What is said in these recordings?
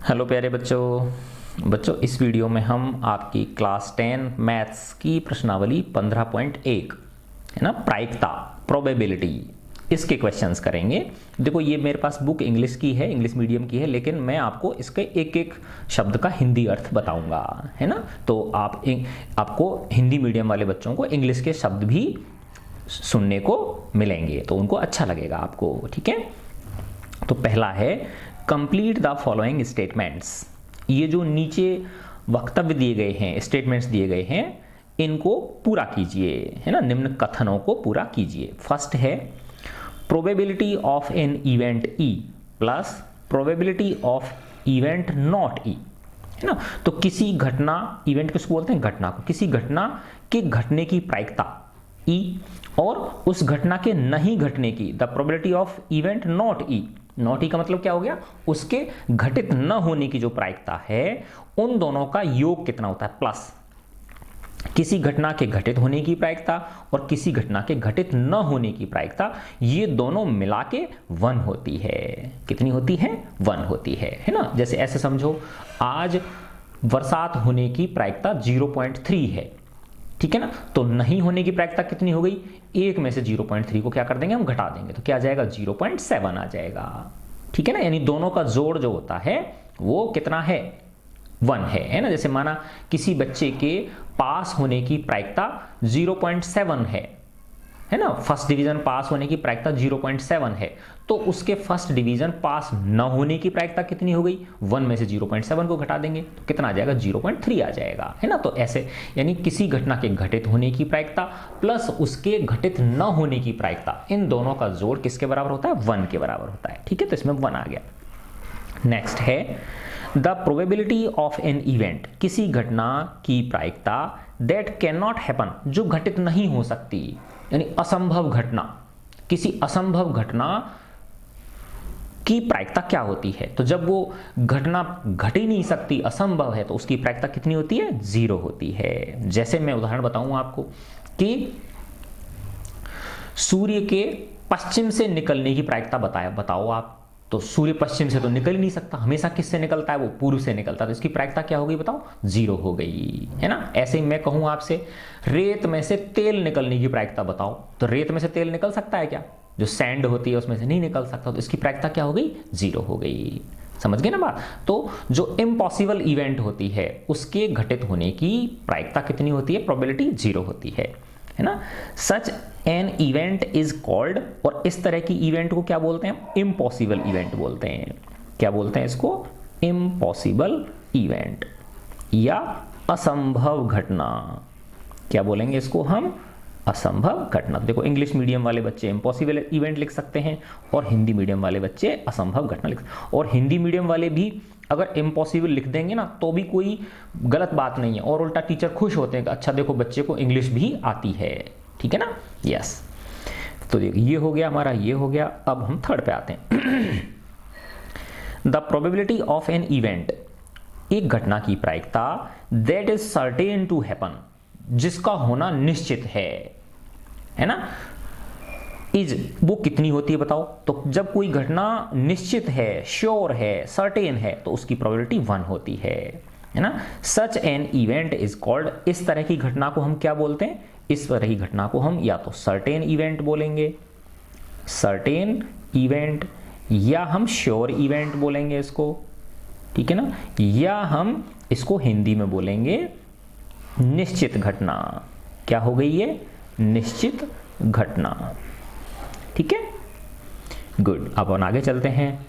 Hello प्यारे बच्चों इस वीडियो में हम आपकी क्लास 10 मैथ्स की प्रश्नावली 15.1 है ना, प्रायिकता, प्रोबेबिलिटी, इसके क्वेश्चंस करेंगे। देखो ये मेरे पास बुक इंग्लिश की है, इंग्लिश मीडियम की है, लेकिन मैं आपको इसके एक एक शब्द का हिंदी अर्थ बताऊंगा, है ना। तो आपको हिंदी मीडियम वाले बच्चों को इंग्लिश के शब्द भी सुनने को मिलेंगे, तो उनको अच्छा लगेगा आपको, ठीक है। तो पहला है कंप्लीट द फॉलोइंग स्टेटमेंट्स। ये जो नीचे वक्तव्य दिए गए हैं, स्टेटमेंट्स दिए गए हैं, इनको पूरा कीजिए, है ना, निम्न कथनों को पूरा कीजिए। फर्स्ट है probability of an event E plus probability of event not E, है ना। तो किसी घटना, इवेंट किसको बोलते हैं, घटना को, किसी घटना के घटने की प्रायिकता ई और उस घटना के नहीं घटने की, the probability of event not E. Not E का मतलब क्या हो गया, उसके घटित न होने की जो प्रायिकता है, उन दोनों का योग कितना होता है, प्लस किसी घटना के घटित होने की प्रायिकता और किसी घटना के घटित न होने की प्रायिकता, ये दोनों मिला के 1 होती है। कितनी होती है, 1 होती है ना। जैसे ऐसे समझो, आज बरसात होने की प्रायिकता 0.3 है, ठीक है ना। तो नहीं होने की प्रायिकता कितनी हो गई, 1 में से 0.3 को क्या कर देंगे, हम घटा देंगे, तो क्या आ जाएगा, 0.7 आ जाएगा, ठीक है ना। यानी दोनों का जोड़ जो होता है वो कितना है, 1 है ना। जैसे माना किसी बच्चे के पास होने की प्रायिकता 0.7 है ना, फर्स्ट डिवीजन पास होने की प्रायिकता 0.7 है, तो उसके फर्स्ट डिवीजन पास न होने की प्रायिकता कितनी हो गई, 1 में से 0.7 को घटा देंगे तो कितना आ जाएगा, 0.3 आ जाएगा, है ना। तो ऐसे यानी किसी घटना के घटित होने की प्रायिकता प्लस उसके घटित न होने की प्रायिकता, इन दोनों का जोड़ किसके बराबर होता है, 1 के बराबर होता है, ठीक है। तो इसमें 1 आ गया। नेक्स्ट है the probability of an event, किसी घटना की प्रायिकता दैट कैन नॉट हैपन, जो घटित नहीं हो सकती, यानी असंभव घटना, किसी असंभव घटना की प्रायिकता क्या होती है। तो जब वो घटना घट ही नहीं सकती, असंभव है, तो उसकी प्रायिकता कितनी होती है, 0 होती है। जैसे मैं उदाहरण बताऊं आपको कि सूर्य के पश्चिम से निकलने की प्रायिकता बताओ आप। तो सूर्य पश्चिम से तो निकल ही नहीं सकता, हमेशा किससे निकलता है, वो पूर्व से निकलता है, तो इसकी प्रायिकता क्या हो गई बताओ, 0 हो गई, है ना। ऐसे ही मैं कहूं आपसे रेत में से तेल निकलने की प्रायिकता बताओ, तो रेत में से तेल निकल सकता है क्या, जो सैंड होती है उसमें से नहीं निकल सकता, तो इसकी प्रायिकता क्या हो गई, 0 हो गई। समझ गए ना बात। तो जो इम्पॉसिबल इवेंट होती है उसके घटित होने की प्रायिकता कितनी होती है, प्रोबेबिलिटी 0 होती है ना। Such an event is called, और इस तरह की इवेंट को क्या बोलते हैं, इम्पॉसिबल इवेंट बोलते हैं। क्या बोलते हैं इसको, इम्पॉसिबल इवेंट या असंभव घटना, क्या बोलेंगे इसको हम, असंभव घटना। देखो इंग्लिश मीडियम वाले बच्चे इम्पॉसिबल इवेंट लिख सकते हैं और हिंदी मीडियम वाले बच्चे असंभव घटना लिख सकते हैं। और हिंदी मीडियम वाले भी अगर इम्पॉसिबल लिख देंगे ना तो भी कोई गलत बात नहीं है, और उल्टा टीचर खुश होते हैं कि अच्छा देखो बच्चे को इंग्लिश भी आती है, ठीक है ना। यस, तो देखो ये हो गया हमारा, ये हो गया। अब हम थर्ड पे आते हैं। The probability of an event, एक घटना की प्रायिकता that is certain to happen, जिसका होना निश्चित है ना, इज, वो कितनी होती है बताओ। तो जब कोई घटना निश्चित है, श्योर है, सर्टेन है, तो उसकी प्रोबेबिलिटी 1 होती है ना। Such an event is called, इस तरह की घटना को हम क्या बोलते हैं, इस तरह की घटना को हम या तो सर्टेन इवेंट बोलेंगे, सर्टेन इवेंट, या हम श्योर इवेंट बोलेंगे इसको, ठीक है ना, या हम इसको हिंदी में बोलेंगे निश्चित घटना। क्या हो गई ये, निश्चित घटना, ठीक है। गुड, अब हम आगे चलते हैं।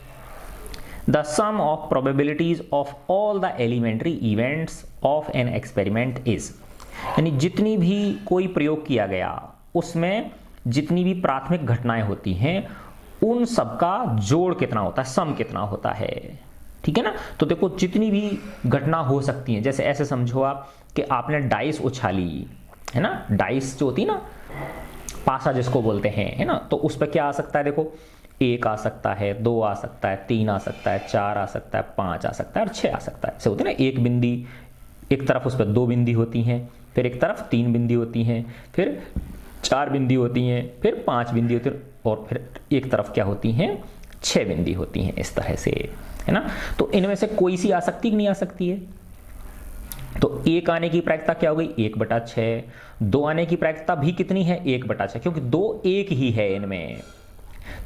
The sum of probabilities of all the elementary events of an experiment is, यानी जितनी भी कोई प्रयोग किया गया उसमें जितनी भी प्राथमिक घटनाएं होती हैं उन सबका जोड़ कितना होता है, सम कितना होता है, ठीक है ना। तो देखो जितनी भी घटना हो सकती है, जैसे ऐसे समझो आप कि आपने डाइस उछाली, है ना, डाइस जो होती है ना, पासा जिसको बोलते हैं, है ना, तो उस पर क्या आ सकता है, देखो 1 आ सकता है, 2 आ सकता है, 3 आ सकता है, 4 आ सकता है, 5 आ सकता है और 6 आ सकता है। ऐसे होते हैं ना, एक बिंदी, एक तरफ उस पर 2 बिंदी होती हैं, फिर एक तरफ 3 बिंदी होती हैं, फिर 4 बिंदी होती हैं, फिर 5 बिंदी होती है, और फिर एक तरफ क्या होती हैं, 6 बिंदी होती हैं, इस तरह से, है ना। तो इनमें से कोई सी आ सकती कि नहीं आ सकती है। तो 1 आने की प्रायिकता क्या हो गई 1/6, 2 आने की प्रायिकता भी कितनी है 1/6, क्योंकि 2 1 ही है इनमें।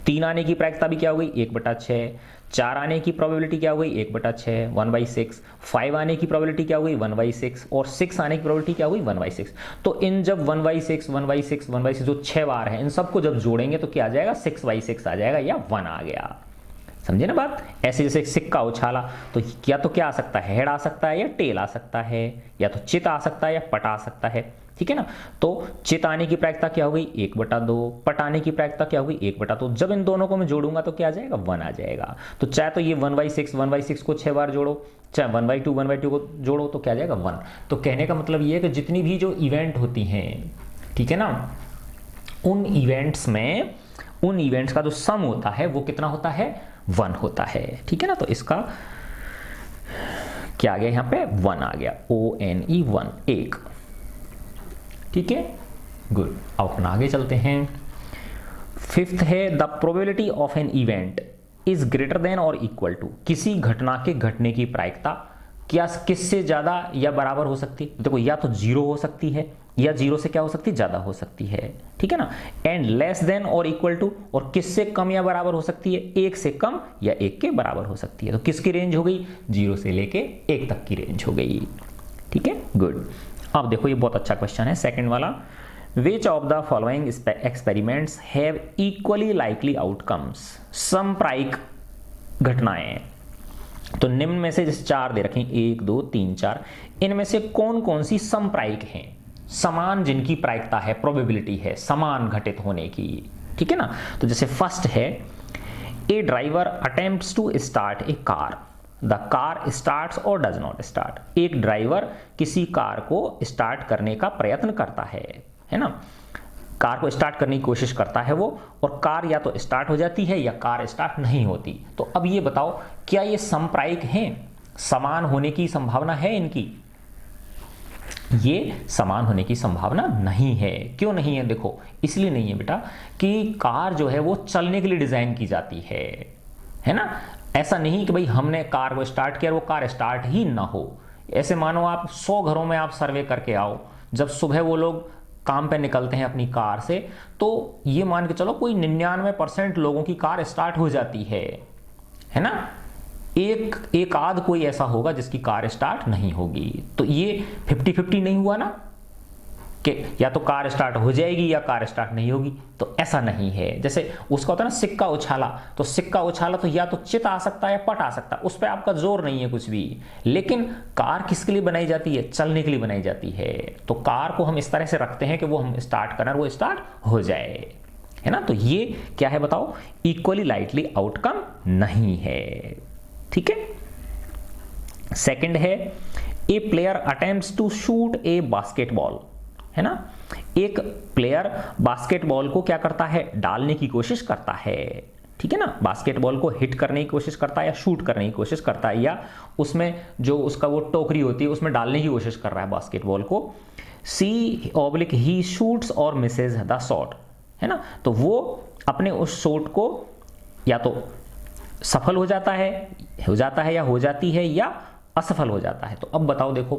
3 आने की प्रायिकता भी क्या हो गई 1/6, 4 आने की प्रोबेबिलिटी क्या हो गई 1/6 1/6, 5 आने की प्रोबेबिलिटी क्या हो गई 1/6 और 6 आने की प्रोबेबिलिटी क्या हो गई 1/6। तो इन जब 1/6 1/6 1/6 जो 6 बार है इन सबको जब जोड़ेंगे तो क्या आ जाएगा 6/6 आ जाएगा या 1 आ गया। समझे ना बात। ऐसे जैसे सिक्का उछाला तो या तो क्या आ सकता है हेड आ सकता है या टेल आ सकता है, या तो चित आ सकता है या पट आ सकता है, ठीक है ना। तो चित आने की प्रायिकता क्या हो गई 1/2, पट आने की प्रायिकता क्या हो गई 1/2। जब इन दोनों को मैं जोड़ूंगा तो क्या आ जाएगा 1 आ जाएगा। तो चाहे तो ये 1/6 को 6 बार जोड़ो, चाहे 1/2 को जोड़ो तो क्या आ जाएगा 1। तो कहने का मतलब ये है कि जितनी भी जो इवेंट होती हैं, ठीक है ना, उन इवेंट्स का जो सम होता है वो कितना होता है 1 होता है, ठीक है ना। तो इसका क्या आ गया यहाँ पे 1 आ गया, ONE 1 1, ठीक है गुड। अब अपना आगे चलते हैं। 5th है the probability of an event is greater than और इक्वल टू, किसी घटना के घटने की प्रायिकता क्या किससे ज्यादा या बराबर हो सकती है। देखो या तो 0 हो सकती है या 0 से क्या हो सकती है ज्यादा हो सकती है, ठीक है ना। एंड लेस देन और इक्वल टू, और किससे कम या बराबर हो सकती है 1 से कम या 1 के बराबर हो सकती है। तो किसकी रेंज हो गई 0 से लेके 1 तक की रेंज हो गई, ठीक है गुड। अब देखो ये बहुत अच्छा क्वेश्चन है सेकंड वाला। Which of the following experiments have equally likely outcomes, समप्रायिक घटनाएं। तो निम्न में से जैसे 4 दे रखे 1 2 3 4, इनमें से कौन कौन सी समप्रायिक हैं, समान जिनकी प्रायिकता है प्रोबेबिलिटी है समान घटित होने की, ठीक है ना। तो जैसे फर्स्ट है a driver attempts to start a car, the car starts और डज नॉट स्टार्ट। एक ड्राइवर किसी कार को स्टार्ट करने का प्रयत्न करता है ना, कार को स्टार्ट करने की कोशिश करता है वो, और कार या तो स्टार्ट हो जाती है या कार स्टार्ट नहीं होती। तो अब ये बताओ क्या ये समप्रायिक हैं, समान होने की संभावना है इनकी। ये समान होने की संभावना नहीं है। क्यों नहीं है देखो, इसलिए नहीं है बेटा कि कार जो है वो चलने के लिए डिजाइन की जाती है ना। ऐसा नहीं कि भाई हमने कार को स्टार्ट किया और वो कार स्टार्ट ही ना हो। ऐसे मानो आप 100 घरों में आप सर्वे करके आओ, जब सुबह वो लोग काम पे निकलते हैं अपनी कार से, तो ये मान के चलो कोई 99% लोगों की कार स्टार्ट हो जाती है ना। एक आध कोई ऐसा होगा जिसकी कार स्टार्ट नहीं होगी। तो ये 50-50 नहीं हुआ ना कि या तो कार स्टार्ट हो जाएगी या कार स्टार्ट नहीं होगी। तो ऐसा नहीं है। जैसे उसका होता है ना सिक्का उछाला, तो सिक्का उछाला तो या तो चित आ सकता है या पट आ सकता है, उस पर आपका जोर नहीं है कुछ भी। लेकिन कार किसके लिए बनाई जाती है, चलने के लिए बनाई जाती है। तो कार को हम इस तरह से रखते हैं कि वो हम स्टार्ट करें और वो स्टार्ट हो जाए, है ना। तो ये क्या है बताओ, इक्वली लाइटली आउटकम नहीं है, ठीक है। सेकंड है a player attempts to shoot a basketball, है ना। एक प्लेयर बास्केटबॉल को क्या करता है, डालने की कोशिश करता है, ठीक है ना। बास्केटबॉल को हिट करने की कोशिश करता है या शूट करने की कोशिश करता है, या उसमें जो उसका वो टोकरी होती है उसमें डालने की कोशिश कर रहा है बास्केटबॉल को। ही शूट्स और मिसेज द शॉट, है ना। तो वो अपने उस शॉट को या तो सफल हो जाता है या हो जाती है या असफल हो जाता है। तो अब बताओ देखो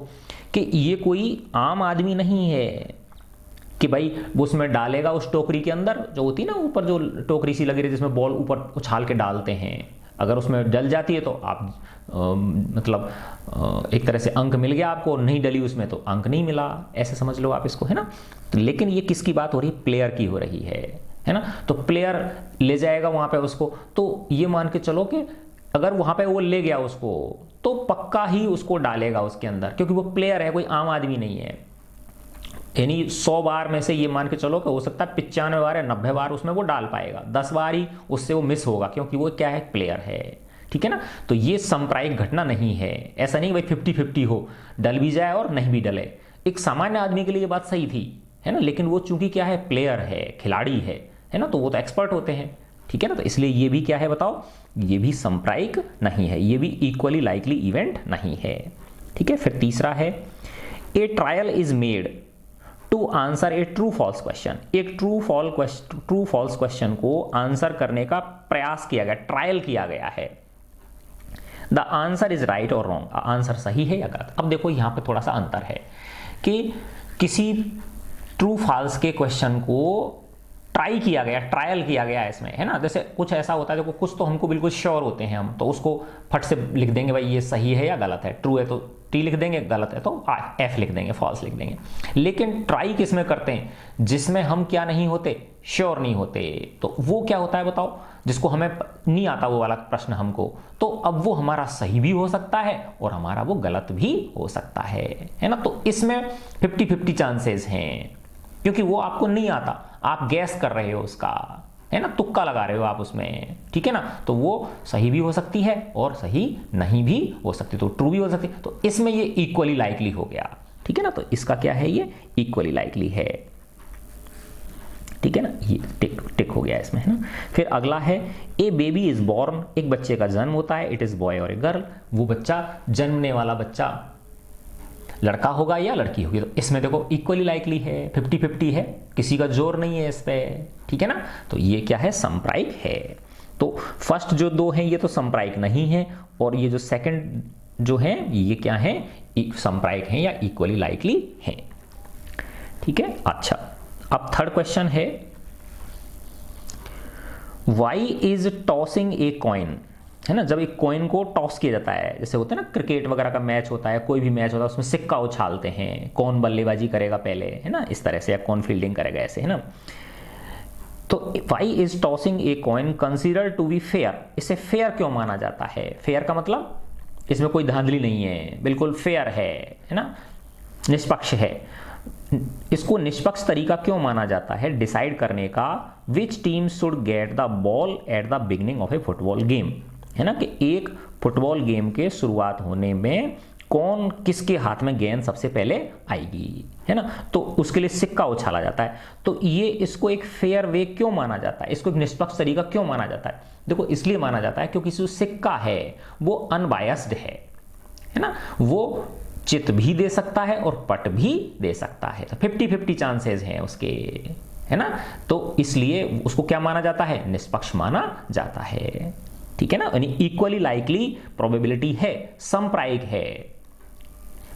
कि ये कोई आम आदमी नहीं है कि भाई वो उसमें डालेगा उस टोकरी के अंदर, जो होती है ना ऊपर जो टोकरी सी लगी रही जिसमें बॉल ऊपर उछाल के डालते हैं, अगर उसमें डल जाती है तो आप एक तरह से अंक मिल गया आपको, नहीं डली उसमें तो अंक नहीं मिला, ऐसे समझ लो आप इसको, है ना। तो लेकिन ये किसकी बात हो रही है, प्लेयर की हो रही है ना। तो प्लेयर ले जाएगा वहां पे उसको, तो ये मान के चलो कि अगर वहां पे वो ले गया उसको तो पक्का ही उसको डालेगा उसके अंदर, क्योंकि वो प्लेयर है, कोई आम आदमी नहीं है। यानी 100 बार में से ये मान के चलो कि हो सकता है 95 बार या 90 बार उसमें वो डाल पाएगा, 10 बार ही उससे वो मिस होगा, क्योंकि वो क्या है, प्लेयर है, ठीक है ना। तो ये सांप्रदायिक घटना नहीं है। ऐसा नहीं भाई 50-50 हो, डल भी जाए और नहीं भी डले। एक सामान्य आदमी के लिए ये बात सही थी, है ना, लेकिन वो चूंकि क्या है, प्लेयर है, खिलाड़ी है ना, तो वो तो एक्सपर्ट होते हैं, ठीक है ना। तो इसलिए ये भी क्या है बताओ, ये भी सांप्रदायिक नहीं है, ये भी इक्वली लाइकली इवेंट नहीं है, ठीक है। फिर तीसरा है a trial is made to answer a true false question. एक ट्रू फॉल्स क्वेश्चन को आंसर करने का प्रयास किया गया, ट्रायल किया गया है। द आंसर इज राइट और रॉन्ग, आंसर सही है या गलत। अब देखो यहाँ पे थोड़ा सा अंतर है कि किसी ट्रू फॉल्स के क्वेश्चन को ट्राई किया गया, ट्रायल किया गया इसमें, है ना। जैसे कुछ ऐसा होता है, देखो कुछ तो हमको बिल्कुल श्योर होते हैं हम, तो उसको फट से लिख देंगे भाई ये सही है या गलत है, ट्रू है तो टी लिख देंगे, गलत है तो एफ लिख देंगे, फॉल्स लिख देंगे। लेकिन ट्राई किस में करते हैं, जिसमें हम क्या नहीं होते, श्योर नहीं होते। तो वो क्या होता है बताओ, जिसको हमें नहीं आता वो वाला प्रश्न हमको, तो अब वो हमारा सही भी हो सकता है और हमारा वो गलत भी हो सकता है ना। तो इसमें 50-50 चांसेस हैं, क्योंकि वो आपको नहीं आता, आप गैस कर रहे हो उसका, है ना, तुक्का लगा रहे हो आप उसमें, ठीक है ना। तो वो सही भी हो सकती है और सही नहीं भी हो सकती, तो ट्रू भी हो सकती है। तो इसमें ये इक्वली लाइकली हो गया, ठीक है ना। तो इसका क्या है, ये इक्वली लाइकली है, ठीक है ना, ये टिक हो गया इसमें, है ना। फिर अगला है ए बेबी इज बॉर्न, एक बच्चे का जन्म होता है, इट इज बॉय और ए गर्ल, वो बच्चा, जन्मने वाला बच्चा लड़का होगा या लड़की होगी। तो इसमें देखो इक्वली लाइकली है, 50-50 है, किसी का जोर नहीं है इस पे, ठीक है ना। तो ये क्या है, समप्राइक है। तो फर्स्ट जो दो हैं ये तो समप्राइक नहीं है, और ये जो सेकंड जो है ये क्या है, समप्राइक है या इक्वली लाइकली है, ठीक है। अच्छा, अब थर्ड क्वेश्चन है, why is tossing a coin, है ना। जब एक कॉइन को टॉस किया जाता है, जैसे होता है ना क्रिकेट वगैरह का मैच होता है, कोई भी मैच होता है, उसमें सिक्का उछालते हैं, कौन बल्लेबाजी करेगा पहले, है ना, इस तरह से, या कौन फील्डिंग करेगा, ऐसे, है ना। तो why is tossing a coin consider to be fair, इसे फेयर क्यों माना जाता है। फेयर का मतलब इसमें कोई धांधली नहीं है, बिल्कुल फेयर है ना, निष्पक्ष है। इसको निष्पक्ष तरीका क्यों माना जाता है डिसाइड करने का, which team should get the ball at the beginning of A football game, है ना, कि एक फुटबॉल गेम के शुरुआत होने में कौन, किसके हाथ में गेंद सबसे पहले आएगी, है ना। तो उसके लिए सिक्का उछाला जाता है। तो ये इसको एक फेयर वे क्यों माना जाता है, इसको एक निष्पक्ष तरीका क्यों माना जाता है, देखो इसलिए माना जाता है क्योंकि जो सिक्का है वो अनबायस्ड है ना, वो चित भी दे सकता है और पट भी दे सकता है। तो 50-50 चांसेस हैं उसके, है ना। तो इसलिए उसको क्या माना जाता है, निष्पक्ष माना जाता है, ठीक है ना। यानी इक्वली लाइकली प्रोबेबिलिटी है, समप्राइक है,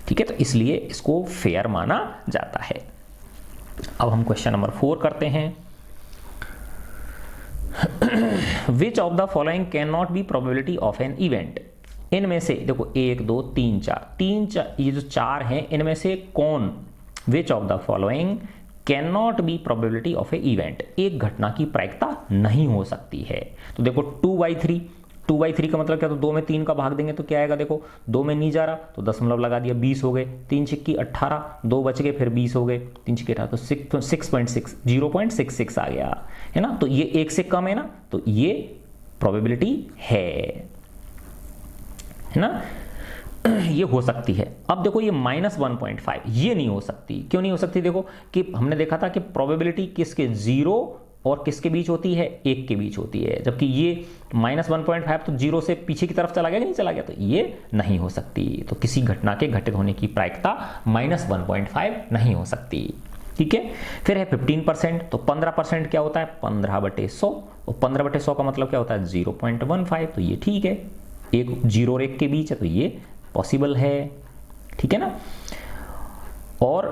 ठीक है। तो इसलिए इसको फेयर माना जाता है। अब हम क्वेश्चन नंबर 4 करते हैं। विच of the following can not be probability of an event, इनमें से देखो 1 2 3 4, ये जो 4 हैं, इनमें से कौन, विच of the following can not be probability of A event, एक घटना की प्रायिकता नहीं हो सकती है। तो देखो 2/3 का मतलब क्या, तो 2 में 3 का भाग देंगे तो क्या आएगा, देखो 2 में नहीं जा रहा तो दशमलव लगा दिया, 20 हो गए, 3 छिक्की 18, 2 बच गए, फिर 20 हो गए, 3 छिक्की 18, तो 6.6 0.66 आ गया, है ना। तो ये 1 से कम है ना, तो ये प्रोबेबिलिटी है ना, ये हो सकती है। अब देखो ये -1.5 ये नहीं हो सकती, क्यों नहीं हो सकती, देखो कि हमने देखा था कि प्रोबेबिलिटी किसके, 0 और किसके बीच होती है, 1 के बीच होती है, जबकि ये -1.5 तो 0 से पीछे की तरफ चला गया कि नहीं चला गया, तो ये नहीं हो सकती। तो किसी घटना के घटित होने की प्रायिकता -1.5 नहीं हो सकती, ठीक है। फिर है 15%, तो 15% क्या होता है, 15/100, और 15/100 का मतलब क्या होता है, 0.15, तो ये ठीक है, 0 और 1 के बीच है, तो ये पॉसिबल है, ठीक है ना। और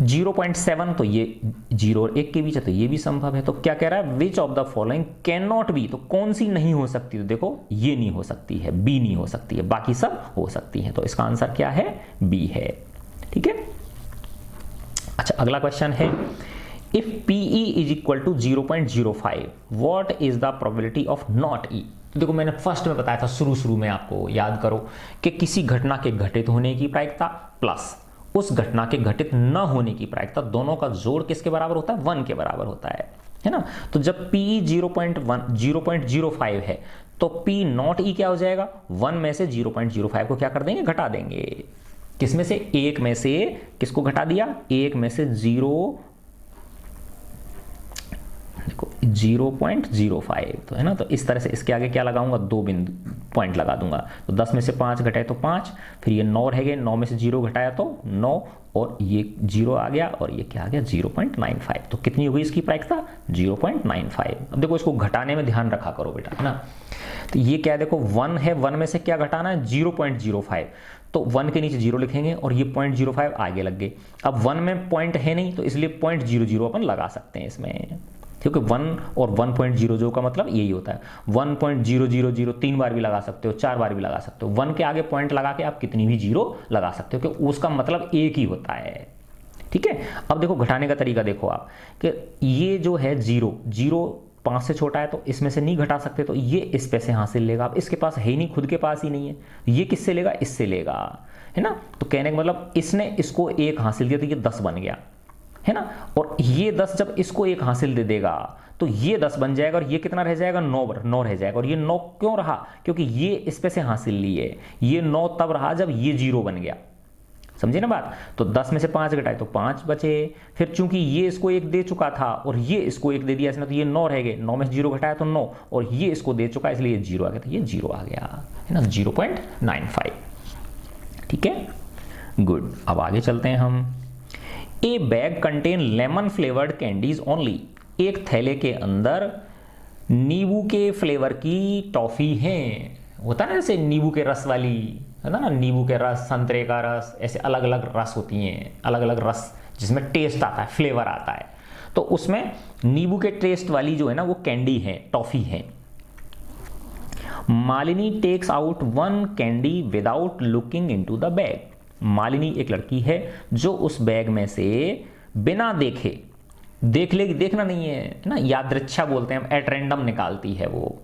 0.7 तो ये 0 और 1 के बीच है, तो ये भी संभव है। तो क्या कह रहा है, which of the following can not be, तो कौन सी नहीं हो सकती, तो देखो ये नहीं हो सकती है, बी नहीं हो सकती है, बाकी सब हो सकती है। तो इसका आंसर क्या है, बी है, ठीक है। अच्छा, अगला क्वेश्चन है, if PE is equal to 0.05 what is the probability of not E। तो देखो मैंने फर्स्ट में बताया था, शुरू में आपको याद करो कि किसी घटना के घटित होने की प्रायिकता प्लस उस घटना के घटित न होने की प्रायिकता, दोनों का जोड़ किसके बराबर होता है, 1 के बराबर होता है ना। तो जब PE 0.05 है तो P नॉट E क्या हो जाएगा, 1 में से 0.05 को क्या कर देंगे, घटा देंगे, किसमें से, 1 में से किसको घटा दिया, 1 में से 0, देखो 0.05 तो है ना। तो इस तरह से इसके आगे क्या लगाऊंगा, 2 बिंदु पॉइंट लगा दूंगा। तो 10 में से 5 घटाए तो 5, फिर ये 9 रहेंगे, 9 में से 0 घटाया तो 9, और ये 0 आ गया, और ये क्या आ गया 0.95। तो कितनी हो गई इसकी प्रायिकता 0.95। अब देखो इसको घटाने में ध्यान रखा करो बेटा, है ना। तो ये क्या है, देखो 1 है, 1 में से क्या घटाना है 0.05, तो 1 के नीचे 0 लिखेंगे और ये 0.05 आगे लग गए। अब 1 में पॉइंट है नहीं तो इसलिए 0.00 अपन लगा सकते हैं इसमें, क्योंकि 1 और 1.00 का मतलब यही होता है। 1.000 3 बार भी लगा सकते हो, 4 बार भी लगा सकते हो। 1 के आगे पॉइंट लगा के आप कितनी भी 0 लगा सकते हो, क्योंकि उसका मतलब एक ही होता है। ठीक है। अब देखो घटाने का तरीका देखो आप, कि ये जो है 0 5 से छोटा है तो इसमें से नहीं घटा सकते, तो ये इस पे से हासिल लेगा। अब इसके पास है ही नहीं, खुद के पास ही नहीं है, ये किससे लेगा, इससे लेगा, है ना। तो कहने का मतलब इसने इसको 1 हासिल किया तो ये 10 बन गया, है ना। और ये 10 जब इसको 1 हासिल दे देगा तो ये 10 बन जाएगा, और ये कितना रह जाएगा 9 रह जाएगा। और ये 9 क्यों रहा, क्योंकि ये इस पे से हासिल ली है। ये 9 तब रहा जब ये 0 बन गया, समझे ना बात। तो 10 में से 5 घटाए तो 5 बचे, फिर चूंकि ये इसको 1 दे चुका था और ये इसको 1 दे दिया इसने, तो ये 9 रह गए, 9 में से 0 घटाया तो 9, और ये इसको दे चुका इसलिए ये 0 आ गया, तो ये 0 आ गया, है ना, 0.95। ठीक है, गुड। अब आगे चलते हैं हम। ए bag contain lemon flavoured candies only, एक थैले के अंदर नींबू के फ्लेवर की टॉफी है। होता है ना जैसे नींबू के रस वाली, है ना, नींबू के रस, संतरे का रस, ऐसे अलग अलग रस होती हैं, अलग अलग रस जिसमें टेस्ट आता है, फ्लेवर आता है। तो उसमें नींबू के टेस्ट वाली जो है ना वो कैंडी है, टॉफी है। Malini takes out 1 candy without looking into the bag. Malini एक लड़की है जो उस बैग में से बिना देखे, देख लेगी, देखना नहीं है ना, यादृच्छा बोलते हैं, एट रैंडम निकालती है वो,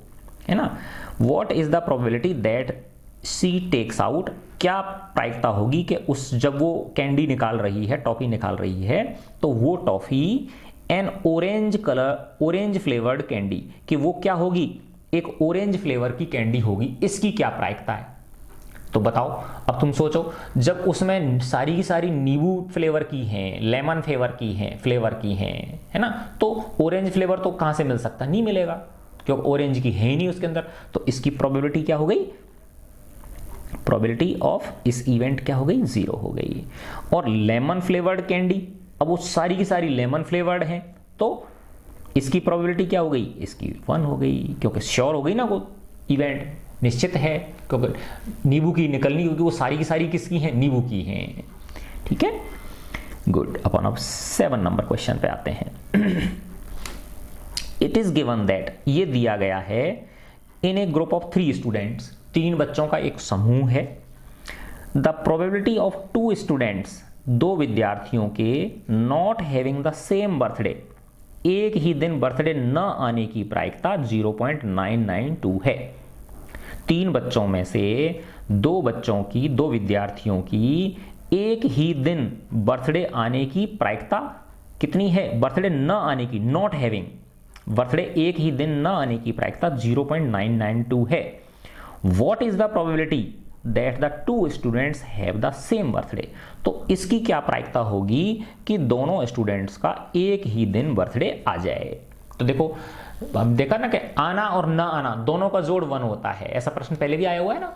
है ना। What is the probability that she takes out, क्या प्रायिकता होगी कि उस जब वो कैंडी निकाल रही है, टॉफी निकाल रही है, तो वो toffee N orange colour, orange flavoured candy, कि वो क्या होगी, एक ऑरेंज फ्लेवर की कैंडी होगी, इसकी क्या प्रायिकता है। तो बताओ, अब तुम सोचो, जब उसमें सारी की सारी नींबू फ्लेवर की हैं, लेमन फ्लेवर की हैं, है ना, तो ऑरेंज फ्लेवर तो कहां से मिल सकता, नहीं मिलेगा, क्योंकि ऑरेंज की है ही नहीं उसके अंदर। तो इसकी प्रोबेबिलिटी क्या हो गई, प्रोबेबिलिटी ऑफ इस इवेंट क्या हो गई, 0 हो गई। और लेमन फ्लेवर्ड कैंडी, अब वो सारी की सारी लेमन फ्लेवर्ड हैं, तो इसकी प्रोबेबिलिटी क्या हो गई, इसकी 1 हो गई, क्योंकि श्योर हो गई ना, वो इवेंट निश्चित है, क्योंकि नींबू की निकलनी, क्योंकि वो सारी की सारी किसकी हैं, नींबू की हैं। ठीक है, गुड। अपन अब 7 नंबर क्वेश्चन पे आते हैं। इट इज गिवन दैट, ये दिया गया है, इन ए ग्रुप ऑफ 3 स्टूडेंट्स, 3 बच्चों का एक समूह है। द प्रोबेबिलिटी ऑफ 2 स्टूडेंट्स, 2 विद्यार्थियों के not having the same birthday, एक ही दिन बर्थडे न आने की प्रायिकता 0.992 है। 3 बच्चों में से 2 विद्यार्थियों की एक ही दिन बर्थडे आने की प्रायिकता कितनी है, बर्थडे न आने की, नॉट हैविंग, बर्थडे एक ही दिन न आने की प्रायिकता 0.992 है। What is the probability that the 2 students have the same birthday? तो इसकी क्या प्रायिकता होगी कि दोनों स्टूडेंट्स का एक ही दिन बर्थडे आ जाए। तो देखो, हम देखा ना कि आना और ना आना दोनों का जोड़ 1 होता है, ऐसा प्रश्न पहले भी आया हुआ है ना।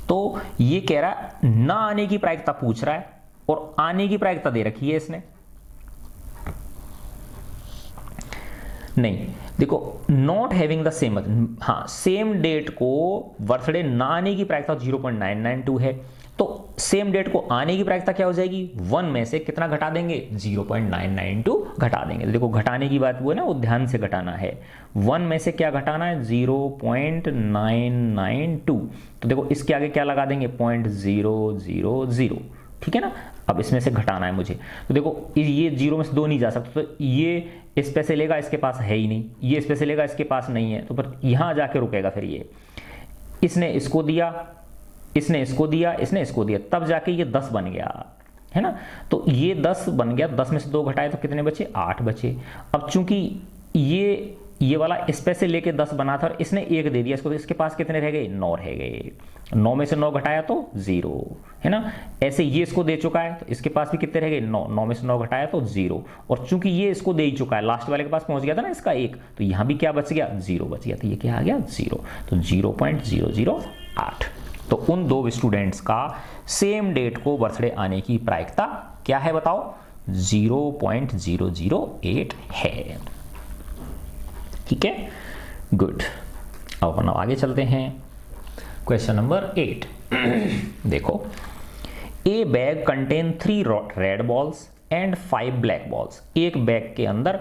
तो ये कह रहा है ना आने की प्रायिकता पूछ रहा है, और आने की प्रायिकता दे रखी है इसने। नहीं, देखो, नॉट हैविंग द सेम, हाँ, सेम डेट को बर्थडे ना आने की प्रायिकता 0.992 है, तो सेम डेट को आने की प्रायिकता क्या हो जाएगी, 1 में से कितना घटा देंगे, 0.992 घटा देंगे। तो देखो घटाने की बात वो है ना, वो ध्यान से घटाना है। 1 में से क्या घटाना है, 0.992, तो देखो इसके आगे क्या लगा देंगे, 0.000, ठीक है ना। अब इसमें से घटाना है मुझे, तो देखो ये 0 में से 2 नहीं जा सकता, तो ये इस पे से लेगा, इसके पास है ही नहीं, ये इस पे से लेगा, इसके पास नहीं है, तो पर यहां जाके रुकेगा। फिर ये इसने इसको दिया, इसने इसको दिया, इसने इसको दिया, तब जाके ये 10 बन गया, है ना। तो ये 10 बन गया, 10 में से 2 घटाए तो कितने बचे, 8 बचे। अब चूंकि ये ये वाला इस पे से लेके 10 बना था और इसने 1 दे दिया इसको, तो इसके पास कितने रह गए? 9 रह गए। 9 में से 9 घटाया तो 0, है ना। ऐसे ये इसको दे चुका है तो इसके पास भी कितने रह गए? 9। 9 में से 9 घटाया तो 0, और चूंकि ये इसको दे ही चुका है, लास्ट वाले के पास पहुंच गया था ना इसका 1, तो यहां भी क्या बच गया? 0 बच गया। तो ये क्या आ गया? 0। तो 0.008। तो उन दो स्टूडेंट्स का सेम डेट को बर्थडे आने की प्रायिकता क्या है बताओ? 0.008 है। ठीक है, गुड। अब अपन आगे चलते हैं। क्वेश्चन नंबर 8 देखो, ए bag contain 3 red balls and 5 black balls. एक बैग के अंदर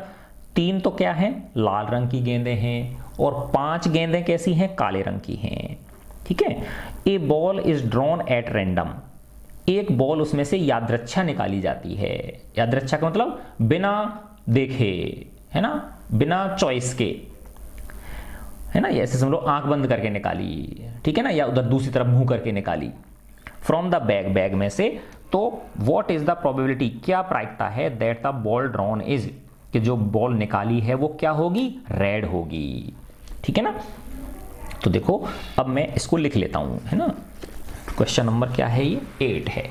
3 तो क्या है? लाल रंग की गेंदें हैं, और 5 गेंदें कैसी हैं? काले रंग की हैं। ठीक है। A ball is drawn at random. एक बॉल उसमें से यादृच्छा निकाली जाती है। यादृच्छा का मतलब बिना देखे, है ना, बिना चॉइस के, है ना। ऐसे समझ लो आंख बंद करके निकाली, ठीक है ना, या उधर दूसरी तरफ मुंह करके निकाली। फ्रॉम द बैग, बैग में से। तो व्हाट इज द प्रोबेबिलिटी, क्या प्रायिकता है? That the ball drawn is, कि जो बॉल निकाली है वो क्या होगी? रेड होगी। ठीक है ना। तो देखो अब मैं इसको लिख लेता हूं, है ना। क्वेश्चन नंबर क्या है? ये 8 है।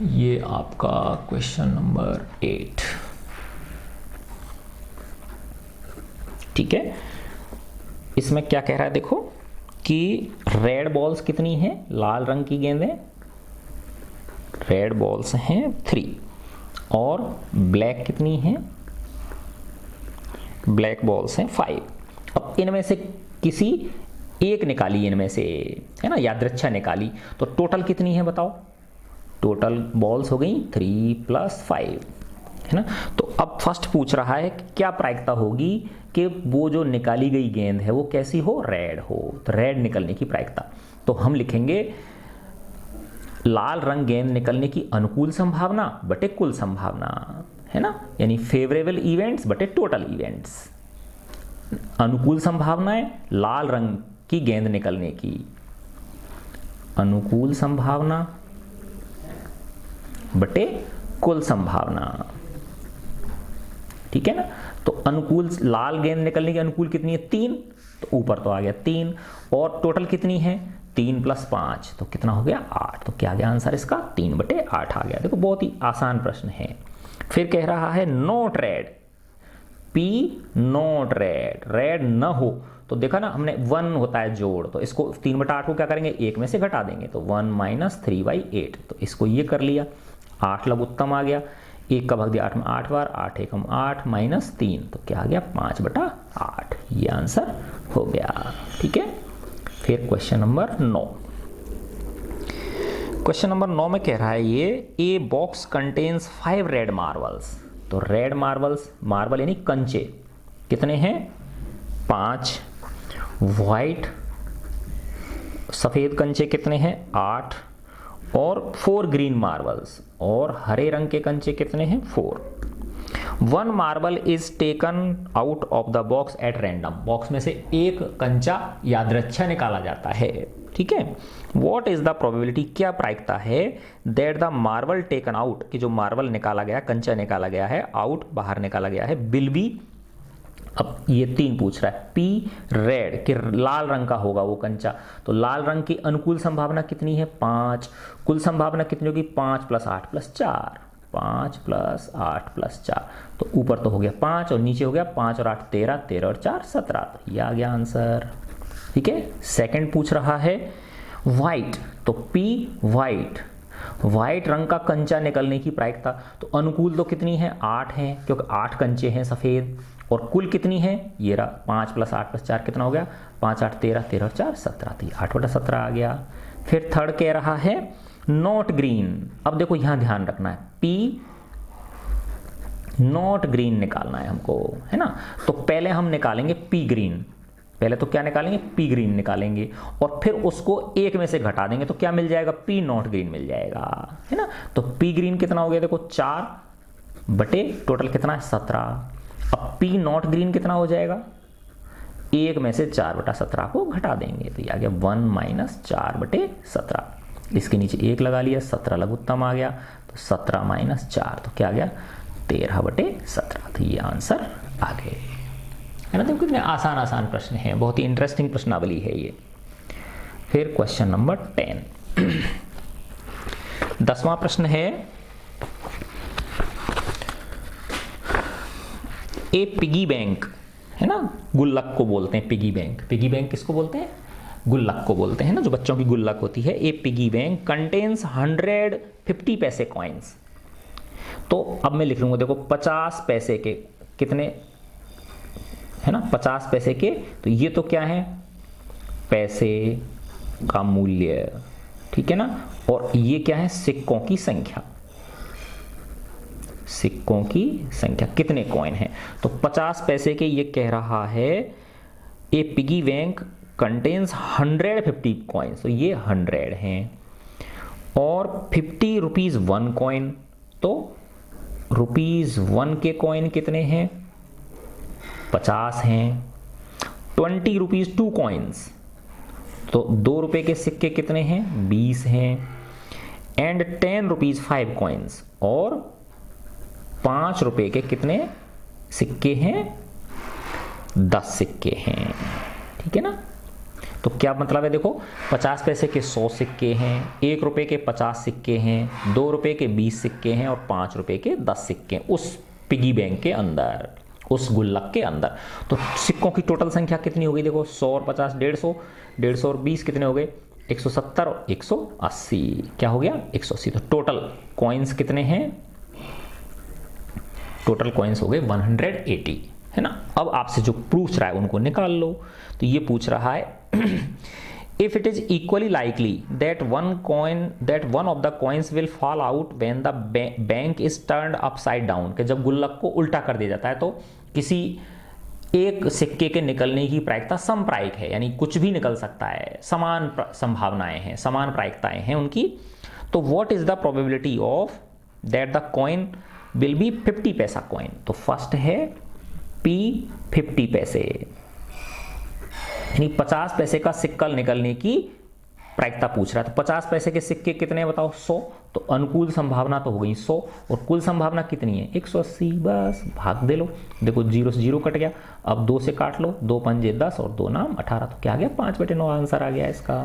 ये आपका क्वेश्चन नंबर 8। ठीक है। इसमें क्या कह रहा है देखो, कि रेड बॉल्स कितनी हैं? लाल रंग की गेंदें रेड बॉल्स हैं 3, और ब्लैक कितनी हैं? ब्लैक बॉल्स हैं 5। अब इनमें से किसी एक निकाली, इनमें से, है ना, यादृच्छा निकाली, तो टोटल कितनी है बताओ? टोटल बॉल्स हो गई 3 + 5, है ना। तो अब फर्स्ट पूछ रहा है कि क्या प्रायिकता होगी कि वो जो निकाली गई गेंद है वो कैसी हो? रेड हो। तो रेड निकलने की प्रायिकता, तो हम लिखेंगे लाल रंग गेंद निकलने की अनुकूल संभावना बटे कुल संभावना, है ना, यानी फेवरेबल इवेंट्स बटे टोटल इवेंट्स। अनुकूल संभावनाएं लाल रंग की गेंद निकलने की, अनुकूल संभावना बटे कुल संभावना। ठीक है ना। तो अनुकूल लाल गेंद निकलने की अनुकूल कितनी है? 3, तो ऊपर तो आ गया 3, और टोटल कितनी है? 3 + 5, तो कितना हो गया? 8। तो क्या आ गया आंसर इसका? 3/8 आ गया। देखो बहुत ही आसान प्रश्न है। फिर कह रहा है not red, P not red, red न हो। तो देखा ना हमने 1 होता है जोड़, तो इसको 3/8 को क्या करेंगे? 1 में से घटा देंगे, तो 1 - 3/8। तो इसको ये कर लिया, 8 लघुत्तम आ गया। 1 का भाग दिया 8 में 8 बार, 8 × 8 - 3, तो क्या आ गया? 5/8। ये आंसर हो गया। ठीक है। फिर क्वेश्चन नंबर 9। क्वेश्चन नंबर 9 में कह रहा है ये, a box contains 5 red marbles. तो रेड मार्बल्स, मार्बल यानी कंचे, कितने हैं? 5। वाइट सफेद कंचे कितने हैं? 8, और 4 ग्रीन मार्बल्स, और हरे रंग के कंचे कितने हैं? 4। 1 marble is taken out of the box at random. Box में से एक कंचा यादृच्छा निकाला जाता है। ठीक है। वॉट इज द प्रोबेबिलिटी, क्या प्रायिकता है? That the marble taken out, कि जो मार्बल निकाला गया, कंचा निकाला गया है, आउट बाहर निकाला गया है, विल बी, अब ये 3 पूछ रहा है, पी रेड, कि लाल रंग का होगा वो कंचा। तो लाल रंग की अनुकूल संभावना कितनी है? 5। कुल संभावना कितनी होगी? 5 + 8 + 4, 5 + 8 + 4। तो ऊपर तो हो गया 5 और नीचे हो गया 5 और 8 13, 13 और 4 17। तो ये आ गया आंसर। ठीक है। सेकंड पूछ रहा है वाइट, तो पी वाइट, वाइट रंग का कंचा निकलने की प्रायिकता, तो अनुकूल तो कितनी है? 8 है, क्योंकि 8 कंचे हैं सफेद, और कुल कितनी है? ये रहा 5 + 8 + 4 कितना हो गया? 5 8 13, 13 और 4 17, तो 8/17 आ गया। फिर थर्ड कह रहा है नॉट ग्रीन। अब देखो यहां ध्यान रखना है, पी नॉट ग्रीन निकालना है हमको, है ना। तो पहले हम निकालेंगे पी ग्रीन, पहले तो क्या निकालेंगे? पी ग्रीन निकालेंगे, और फिर उसको 1 में से घटा देंगे, तो क्या मिल जाएगा? पी नॉट ग्रीन मिल जाएगा, है ना। तो पी ग्रीन कितना हो गया? देखो 4 बटे टोटल कितना है? 17। अब पी नॉट ग्रीन कितना हो जाएगा? 1 में से 4/17 को घटा देंगे, तो ये आ गया 1 - 4/17। इसके नीचे 1 लगा लिया, 17 लघुत्तम आ गया, तो तो 17 माइनस 4 तो क्या आ गया 13/17। तो ये आंसर आ गए, है ना। देखो कितने आसान आसान प्रश्न हैं, बहुत ही इंटरेस्टिंग प्रश्नावली है ये। फिर क्वेश्चन नंबर 10 10वां प्रश्न है, ए पिगी बैंक, है ना, गुल्लक को बोलते हैं पिगी बैंक। पिगी बैंक किसको बोलते हैं? गुल्लक को बोलते हैं ना, जो बच्चों की गुल्लक होती है। ए पिगी बैंक कंटेन्स 150 पैसे कॉइन्स। तो अब मैं लिख लूंगा, देखो 50 पैसे के कितने, है ना, 50 पैसे के, तो ये तो क्या है, पैसे का मूल्य, ठीक है ना। और ये क्या है, सिक्कों की संख्या, सिक्कों की संख्या कितने कॉइन हैं। तो 50 पैसे के ये कह रहा है ए पिगी बैंक कंटेन्स 150 कॉइन्स, तो ये 100 हैं। और 50 रुपीज 1 कॉइन, तो रुपीज 1 के कॉइन कितने हैं, 50 हैं। 20 रुपीज 2 कॉइन्स, तो 2 रुपए के सिक्के कितने हैं, 20 हैं। एंड 10 रुपीज 5 कॉइन्स, और 5 रुपए के कितने सिक्के हैं, 10 सिक्के हैं, ठीक है ना। तो क्या मतलब है, देखो 50 पैसे के 100 सिक्के हैं, 1 रुपए के 50 सिक्के हैं, 2 रुपए के 20 सिक्के हैं, और 5 रुपए के 10 सिक्के उस पिगी बैंक के अंदर, उस गुल्लक के अंदर। तो सिक्कों की टोटल संख्या कितनी हो गई, देखो 100 और 50 150, 150 और 20 कितने हो गए, 170 और 180, क्या हो गया 180। तो टोटल कॉइन्स कितने हैं, टोटल कॉइन्स हो गए 180, है ना। अब आपसे जो पूछ रहा है उनको निकाल लो। तो ये पूछ रहा है if it is equally likely that one of the coins will fall out when the bank is turned upside down, कि जब गुल्लक को उल्टा कर दिया जाता है तो किसी एक सिक्के के निकलने की प्रायिकता समप्रायिक है, यानी कुछ भी निकल सकता है, समान संभावनाएं हैं, समान प्रायिकताएं हैं उनकी। तो what is the probability of that the coin will be 50 पैसा कॉइन। तो फर्स्ट है P 50 पैसे, यानी 50 पैसे का सिक्का निकलने की प्रायिकता पूछ रहा है। तो 50 पैसे के सिक्के कितने हैं बताओ, 100। तो अनुकूल संभावना तो हो गई 100, और कुल संभावना कितनी है 180। बस भाग दे लो, देखो 0 से 0 कट गया। अब 2 से काट लो, 2 पंजे 10 और 2 नाम 18, तो क्या आ गया 5/9 आंसर आ गया इसका।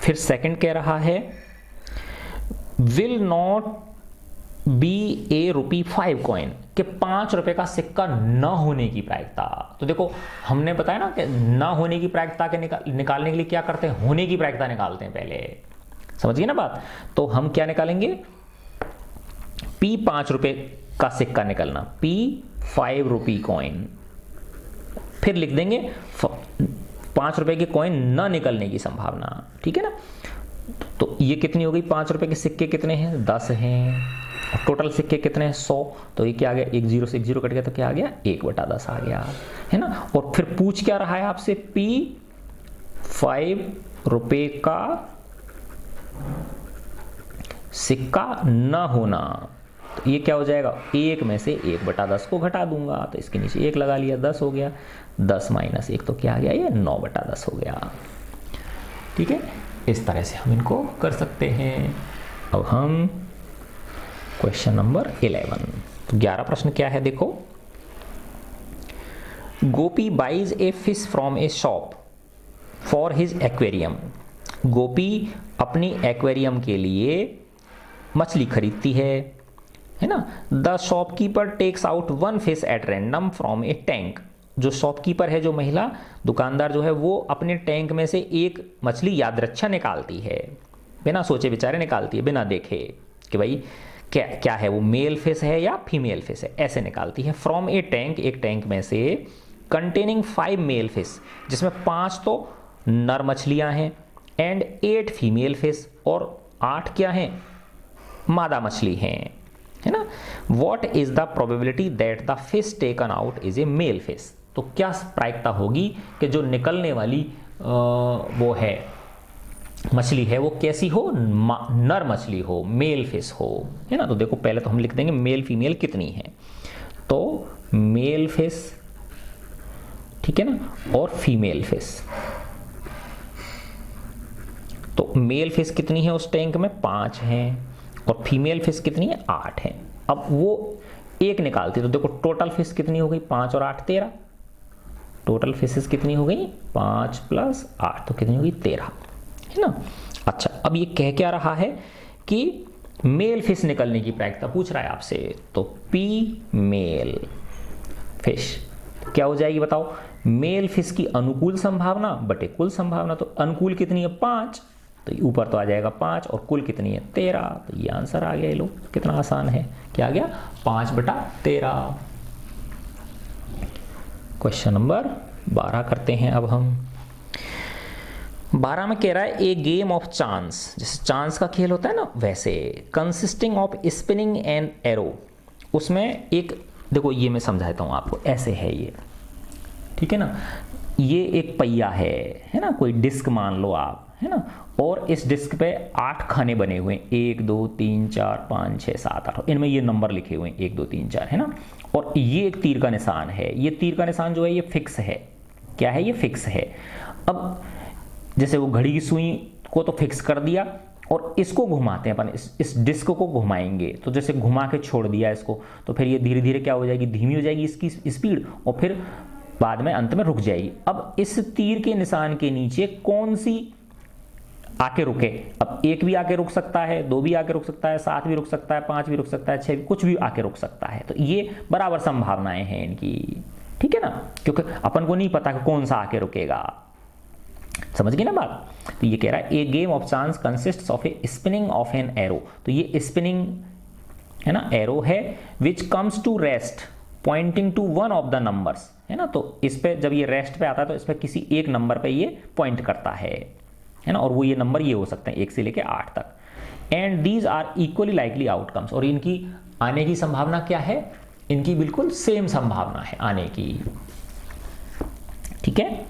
फिर सेकंड कह रहा है will not be A rupee 5 coin, के 5 रुपए का सिक्का न होने की प्रायिकता। तो देखो हमने बताया ना कि न होने की प्रायिकता के निकालने के लिए क्या करते हैं, होने की प्रायिकता निकालते हैं पहले, समझिए ना बात। तो हम क्या निकालेंगे, P 5 रुपए का सिक्का निकलना, P 5 रुपी कॉइन। फिर लिख देंगे 5 रुपए के कॉइन न निकलने की संभावना, ठीक है ना। तो ये कितनी हो गई, 5 रुपए के सिक्के कितने हैं 10 हैं, टोटल सिक्के कितने हैं 100। तो ये क्या आ गया, 1 0 से 1 0 कट गया, तो क्या आ गया 1/10 आ गया, है ना। और फिर पूछ क्या रहा है आपसे, P 5 रुपए का सिक्का न होना। तो ये क्या हो जाएगा, 1 में से 1/10 को घटा दूंगा, तो इसके नीचे 1 लगा लिया, 10 हो गया, 10 माइनस 1 तो क्या आ गया, ये 9/10 हो गया, ठीक है। इस तरह से हम इनको कर सकते हैं। अब हम क्वेश्चन नंबर 11, तो 11 प्रश्न क्या है, देखो Gopi buys a fish from a shop for his aquarium. Gopi अपनी एक्वेरियम के लिए मछली खरीदती है ना। The shopkeeper takes out 1 fish at random from a tank. जो शॉपकीपर है, जो महिला दुकानदार जो है, वो अपने टैंक में से एक मछली यादृच्छा निकालती है, बिना सोचे विचारे निकालती है, बिना देखे कि भाई क्या क्या है, वो मेल फिश है या फीमेल फिश है, ऐसे निकालती है। फ्रॉम ए टैंक, एक टैंक में से, कंटेनिंग 5 मेल फिश, जिसमें 5 तो नर मछलियां हैं, एंड 8 फीमेल फिश, और 8 क्या हैं, मादा मछली हैं, है ना। What is the probability that the fish taken out is a male fish. तो क्या प्रायिकता होगी कि जो निकलने वाली वो है मछली है, वो कैसी हो, नर मछली हो, मेल फिश हो, है ना। तो देखो पहले तो हम लिख देंगे मेल फीमेल कितनी है, तो मेल फिश, ठीक है ना, और फीमेल फिश। तो मेल फिश कितनी है उस टैंक में, 5 हैं, और फीमेल फिश कितनी है 8 है। अब वो एक निकालती तो देखो टोटल फिश कितनी हो गई 5 और 8 13। टोटल फिशेस कितनी हो गई 5 + 8 तो कितनी हो गई 13, है ना। अच्छा अब ये कह क्या रहा है कि मेल फिश निकलने की प्रायिकता पूछ रहा है आपसे, तो पी मेल फिश क्या हो जाएगी बताओ, मेल फिश की अनुकूल संभावना बटे कुल संभावना। तो अनुकूल कितनी है 5, तो ऊपर तो आ जाएगा 5 और कुल कितनी है 13, तो ये आंसर आ गया। ये लो कितना आसान है, क्या आ गया 5/13। क्वेश्चन नंबर 12 करते हैं अब हम। 12 में कह रहा है ए गेम ऑफ चांस, जैसे चांस का खेल होता है ना वैसे, consisting of spinning and arrow. उसमें एक देखो ये मैं समझाता हूँ आपको, ऐसे है ये, ठीक है ना। ये एक पहिया है ना, कोई डिस्क मान लो आप, है ना, और इस डिस्क पे 8 खाने बने हुए हैं, 1 2 3 4 5 6 7 8, इनमें ये नंबर लिखे हुए हैं 1 2 3 4, है ना। और ये एक तीर का निशान है, ये तीर का निशान जो है ये फिक्स है। क्या है ये फिक्स है। अब जैसे वो घड़ी की सुई को तो फिक्स कर दिया और इसको घुमाते हैं अपन, इस डिस्क को घुमाएंगे, तो जैसे घुमा के छोड़ दिया इसको, तो फिर ये धीरे धीरे क्या हो जाएगी, धीमी हो जाएगी इसकी स्पीड और फिर बाद में अंत में रुक जाएगी। अब इस तीर के निशान के नीचे कौन सी आके रुके, अब 1 भी आके रुक सकता है, 2 भी आके रुक सकता है, 7 भी रुक सकता है, 5 भी रुक सकता है, 6 भी, कुछ भी आके रुक सकता है। तो ये बराबर संभावनाएं हैं इनकी, ठीक है ना, क्योंकि अपन को नहीं पता कि कौन सा आके रुकेगा। समझ गए ना बात। तो ये कह रहा है a game of chance consists of a spinning of an arrow, तो ये स्पिनिंग है ना एरो है, which comes to rest pointing to one of the numbers, है ना। तो इस पे जब ये रेस्ट पे आता है तो इस पे किसी एक नंबर पे ये पॉइंट करता है ना, और वो ये नंबर ये हो सकते हैं 1 से लेके 8 तक। And these are equally likely outcomes, और इनकी आने की संभावना क्या है, इनकी बिल्कुल सेम संभावना है आने की, ठीक है।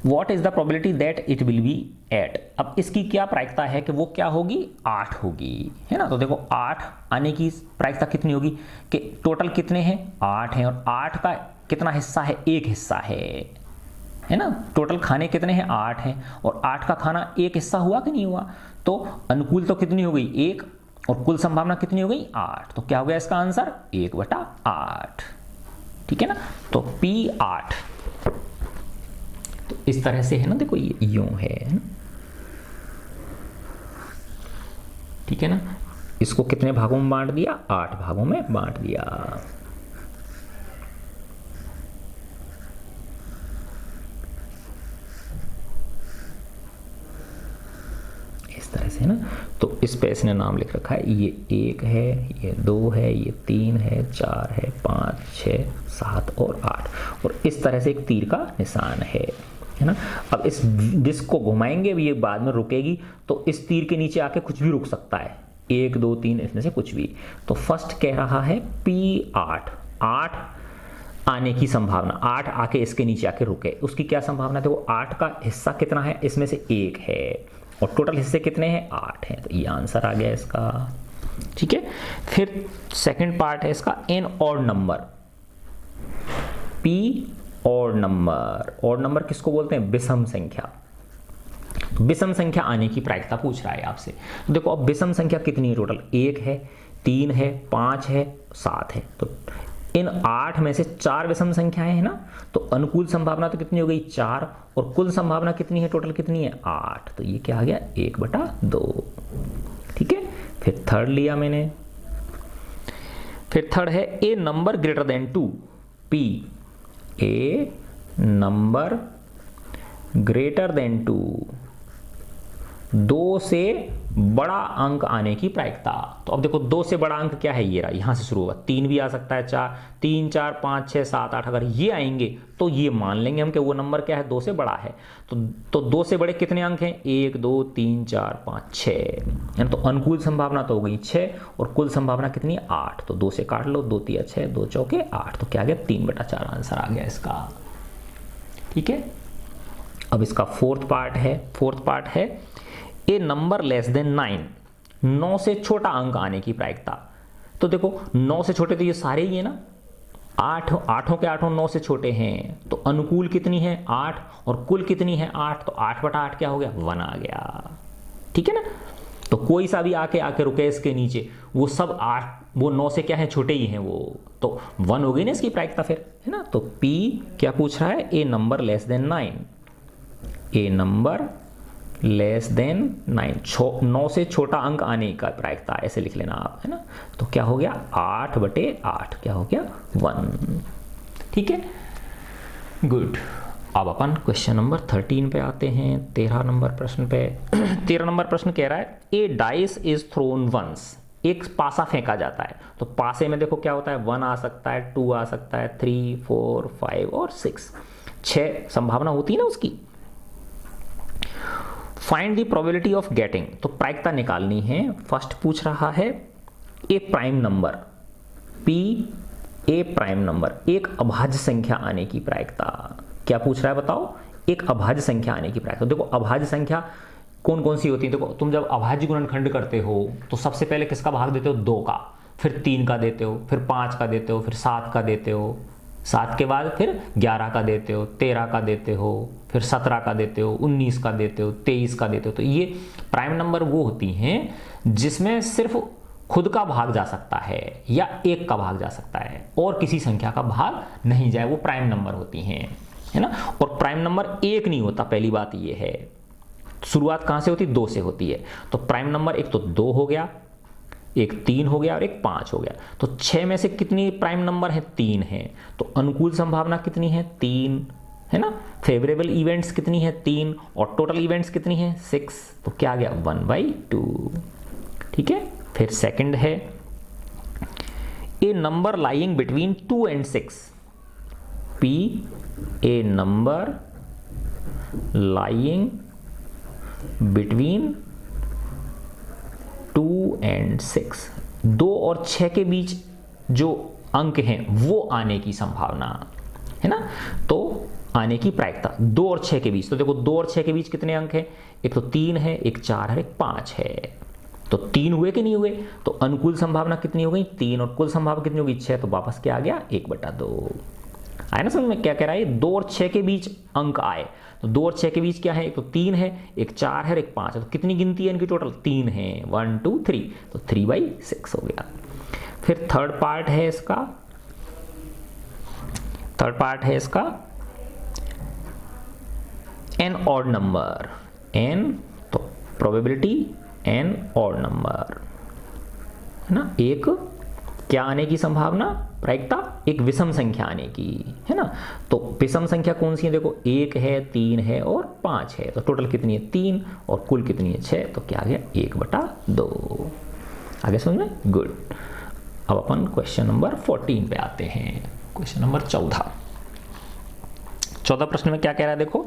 What is the probability that it will be 8? अब इसकी क्या प्रायिकता है कि वो क्या होगी 8 होगी, है ना। तो देखो 8 आने की प्रायिकता कितनी होगी कि टोटल कितने हैं 8 हैं, और 8 का कितना हिस्सा है, एक हिस्सा है ना। टोटल खाने कितने हैं 8 हैं, और 8 का खाना एक हिस्सा हुआ कि नहीं हुआ, तो अनुकूल तो कितनी हो गई 1 और कुल संभावना कितनी हो गई 8, तो क्या हो गया इसका आंसर 1/8, ठीक है ना। तो P 8 तो इस तरह से है ना, देखो ये यूं है ना, ठीक है ना। इसको कितने भागों में बांट दिया, 8 भागों में बांट दिया। इस तरह से है ना। तो इस पे इसने नाम लिख रखा है, ये 1 है, ये 2 है, ये 3 है, 4 है, 5 6 7 और 8, और इस तरह से एक तीर का निशान है ना। अब इस डिस्क को घुमाएंगे, ये बाद में रुकेगी, तो इस तीर के नीचे आके कुछ भी रुक सकता है, 1 2 3 इसमें से कुछ भी। तो फर्स्ट कह रहा है P 8 आने की संभावना, 8 आके इसके नीचे आके रुके, उसकी क्या संभावना है, तो 8 का हिस्सा कितना है, इसमें से 1 है, और टोटल हिस्से कितने हैं 8 हैं, तो ये आंसर आ गया इसका, ठीक है। फिर सेकंड पार्ट है इसका an odd number, P odd number. Odd number किसको बोलते हैं, विषम संख्या। विषम संख्या आने की प्रायिकता पूछ रहा है आपसे। तो देखो अब विषम संख्या कितनी है, टोटल 1 है, 3 है, 5 है, 7 है, तो इन 8 में से 4 विषम संख्याएं हैं ना, तो अनुकूल संभावना तो कितनी हो गई 4, और कुल संभावना कितनी है, टोटल कितनी है 8, तो ये क्या आ गया 1/2, ठीक है। फिर थर्ड लिया मैंने, फिर थर्ड है a number greater than 2, P a number greater than 2, 2 से बड़ा अंक आने की प्रायिकता। तो अब देखो 2 से बड़ा अंक क्या है, ये रहा, यहां से शुरू होगा, 3 भी आ सकता है, 3 4 5 6 7 8, अगर ये आएंगे तो ये मान लेंगे हम कि वो नंबर क्या है 2 से बड़ा है। तो 2 से बड़े कितने अंक हैं, 1 2 3 4 5 6, है ना। तो अनुकूल संभावना तो हो गई 6, और कुल संभावना कितनी है 8, तो 2 से काट लो, 2 3 6 2 चौके 8, तो क्या आ गया 3/4 आंसर आ गया इसका, ठीक है। अब इसका फोर्थ पार्ट है ए नंबर लेस देन 9, 9 से छोटा अंक आने की प्रायिकता। तो देखो 9 से छोटे तो ये सारे ही है ना, 8 आठों के 8 9 से छोटे हैं, तो अनुकूल कितनी है 8, और कुल कितनी है 8, तो 8/8 क्या हो गया 1 आ गया, ठीक है ना। तो कोई सा भी आके आके रुके इसके नीचे, वो सब 8 वो 9 से क्या है, छोटे ही हैं वो, तो 1 हो गई ना इसकी प्रायिकता फिर, है ना। तो P क्या पूछ रहा है, a number less than 9, A number less than 9, 9 से छोटा अंक आने का प्रायिकता, ऐसे लिख लेना आप, है ना। तो क्या हो गया 8/8, क्या हो गया 1, ठीक है, गुड। अब अपन क्वेश्चन नंबर 13 पे आते हैं, 13 नंबर प्रश्न पे। 13 नंबर प्रश्न कह रहा है ए डाइस इज थ्रोन वंस, एक पासा फेंका जाता है, तो पासे में देखो क्या होता है, 1 आ सकता है, 2 आ सकता है, 3, 4, 5 और 6 संभावना होती है ना उसकी। Find the probability of getting, तो प्रायिकता निकालनी है। फर्स्ट पूछ रहा है ए प्राइम नंबर, P ए प्राइम नंबर, एक अभाज्य संख्या आने की प्रायिकता। क्या पूछ रहा है बताओ, एक अभाज्य संख्या आने की प्रायिकता। देखो अभाज्य संख्या कौन कौन सी होती है, देखो तुम जब अभाज्य गुणनखंड करते हो तो सबसे पहले किसका भाग देते हो, 2 का, फिर 3 का देते हो, फिर 5 का देते हो, फिर 7 का देते हो, 7 के बाद फिर 11 का देते हो, 13 का देते हो, फिर 17 का देते हो, 19 का देते हो, 23 का देते हो। तो ये प्राइम नंबर वो होती हैं जिसमें सिर्फ खुद का भाग जा सकता है या 1 का भाग जा सकता है और किसी संख्या का भाग नहीं जाए, वो प्राइम नंबर होती हैं, है ना। और प्राइम नंबर 1 नहीं होता, पहली बात ये है। शुरुआत कहां से होती है, 2 से होती है। तो प्राइम नंबर एक तो 2 हो गया, एक 3 हो गया और एक 5 हो गया। तो 6 में से कितनी प्राइम नंबर है, 3 है। तो अनुकूल संभावना कितनी है, 3, है ना। फेवरेबल इवेंट्स कितनी है, 3, और टोटल इवेंट्स कितनी है, 6। तो क्या आ गया 1/2, ठीक है। फिर सेकंड है a number lying between 2 and 6, P a number lying between 2 and 6, 2 और 6 के बीच जो अंक हैं वो आने की संभावना, है ना। तो आने की प्रायिकता 2 और 6 के बीच, तो देखो 2 और 6 के बीच कितने अंक हैं, एक तो 3 है, एक 4 है, एक 5 है। तो 3 हुए कि नहीं हुए, तो अनुकूल संभावना कितनी हो गई, 3, और कुल संभावना कितनी होगी, 6। तो वापस क्या आ गया, 1/2। आया ना समझ में क्या कह रहा है, 2 और 6 के बीच अंक आए। तो 2 और 6 के बीच क्या है, एक तो 3 है, एक 4 है, एक 5 है। तो कितनी गिनती है इनकी टोटल, 3 है, 1, 2, 3, तो 3/6 हो गया। फिर थर्ड पार्ट है इसका एन ऑड नंबर, एन तो प्रोबेबिलिटी एन ऑड नंबर, है ना। एक क्या आने की संभावना, प्रायिकता एक विषम संख्या आने की, है ना। तो विषम संख्या कौन सी है, देखो 1 है, 3 है और 5 है। तो टोटल कितनी है, 3, और कुल कितनी है, 6। तो क्या आ गया 1/2। आगे समझ में, गुड। अब अपन क्वेश्चन नंबर 14 पे आते हैं, क्वेश्चन नंबर 14 प्रश्न में क्या कह रहा है, देखो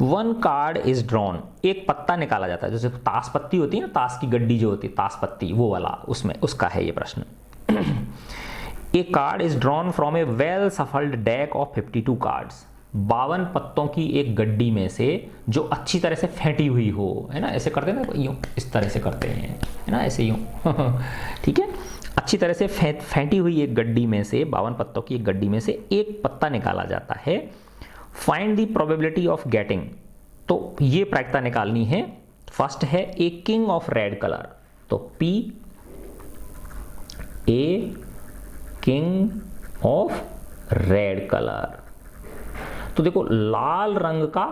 1 कार्ड इज ड्रॉन, एक पत्ता निकाला जाता है, जैसे ताश पत्ती होती है ना, ताश की गड्डी जो होती है, ताश पत्ती वो वाला, उसमें उसका है ये प्रश्न। A card is drawn from a well shuffled deck of 52 cards, 52 पत्तों की एक गड्डी में से जो अच्छी तरह से फेंटी हुई हो, है ना। ऐसे करते हैं ना, यूं इस तरह से करते हैं, है ना, ऐसे यूं ठीक है। अच्छी तरह से फेंटी हुई एक गड्डी में से, 52 पत्तों की एक गड्डी में से एक पत्ता निकाला जाता है। Find the probability of getting, तो ये प्रायिकता निकालनी है। फर्स्ट है a king of red colour, तो P a king of red colour. तो देखो लाल रंग का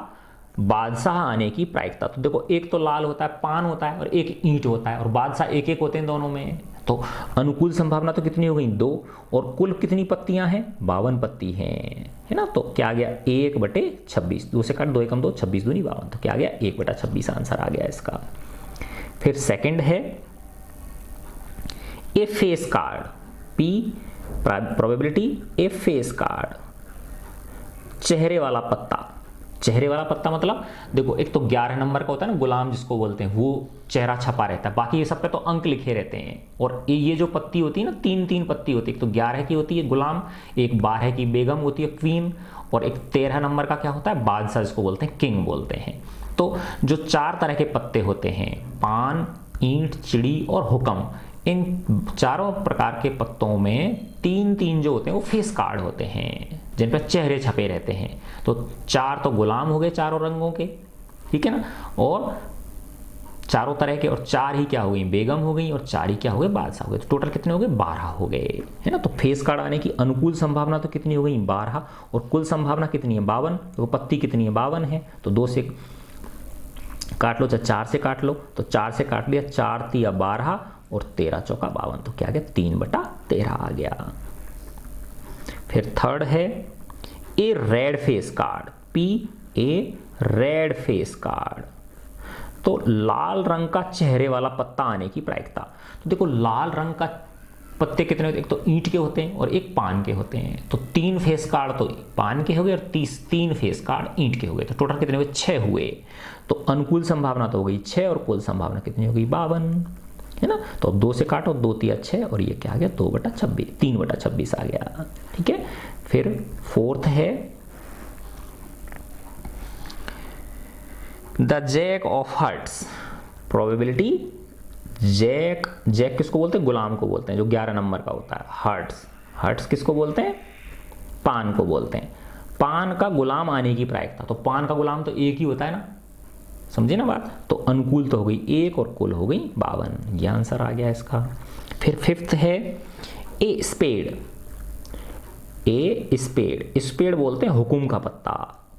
बादशाह आने की प्रायिकता, तो देखो एक तो लाल होता है, पान होता है, और एक ईंट होता है, और बादशाह एक एक होते हैं दोनों में। तो अनुकूल संभावना तो कितनी हो गई, 2, और कुल कितनी पत्तियां हैं, 52 पत्ती हैं, है ना। तो क्या आ गया 1/26, 2 से काट 2 एकम 2, 26 दूनी 52, तो क्या आ गया 1/26 आंसर आ गया इसका। फिर सेकंड है a face card, P probability a face card, चेहरे वाला पत्ता। चेहरे वाला पत्ता मतलब देखो एक तो 11 नंबर का होता है ना, गुलाम जिसको बोलते हैं, वो चेहरा छपा रहता है, बाकी ये सब पे तो अंक लिखे रहते हैं। और ये जो पत्ती होती है ना, 3 पत्ती होती है, एक तो 11 की होती है गुलाम, एक 12 की बेगम होती है क्वीन, और एक 13 नंबर का क्या होता है, बादशाह जिसको बोलते हैं, किंग बोलते हैं। तो जो 4 तरह के पत्ते होते हैं, पान, ईंट, चिड़ी और हुक्म, इन चारों प्रकार के पत्तों में 3 जो होते हैं वो फेस कार्ड होते हैं, जिन पर चेहरे छपे रहते हैं। तो 4 तो गुलाम हो गए चारों रंगों के, ठीक है ना, और चारों तरह के, और 4 ही क्या हो गई, बेगम हो गई, और 4 ही क्या हो गए, बादशाह हो गए। तो टोटल कितने हो गए, 12 हो गए, है ना। तो फेस कार्ड आने की अनुकूल संभावना तो कितनी हो गई, 12, और कुल संभावना कितनी है, 52। तो पत्ती कितनी है, 52 है। तो 2 से काट लो, चाहे 4 से काट लो, तो 4 से काट लिया, 4 तिया 12 और 13 चौका 52, तो क्या आ गया, 3/13 आ गया। फिर थर्ड है ए रेड फेस कार्ड, ए रेड फेस कार्ड, तो लाल रंग का चेहरे वाला पत्ता आने की प्रायिकता। तो देखो लाल रंग का पत्ते कितने होते हैं, एक तो ईंट के होते हैं और एक पान के होते हैं। तो 3 फेस कार्ड तो पान के हो गए और 3 फेस कार्ड ईंट के हो गए। तो टोटल कितने हुए, 6 हुए। तो अनुकूल संभावना तो हो गई 6 और कुल संभावना कितनी हो गई, 52, है ना। तो अब 2 से काटो, 2 तिया 6 और ये क्या आ गया, 2/26, 3/26 आ गया, ठीक है। फिर फोर्थ है the jack of hearts, probability jack, jack किसको बोलते हैं, गुलाम को बोलते हैं, जो 11 नंबर का होता है। हार्ट्स, हार्ट्स किसको बोलते हैं, पान को बोलते हैं। पान का गुलाम आने की प्रायिकता, तो पान का गुलाम तो एक ही होता है ना, समझे ना बात। तो अनुकूल तो हो गई 1 और कुल हो गई 52, यह आंसर आ गया इसका। फिर फिफ्थ है a spade, a spade, spade बोलते हैं हुकुम का पत्ता।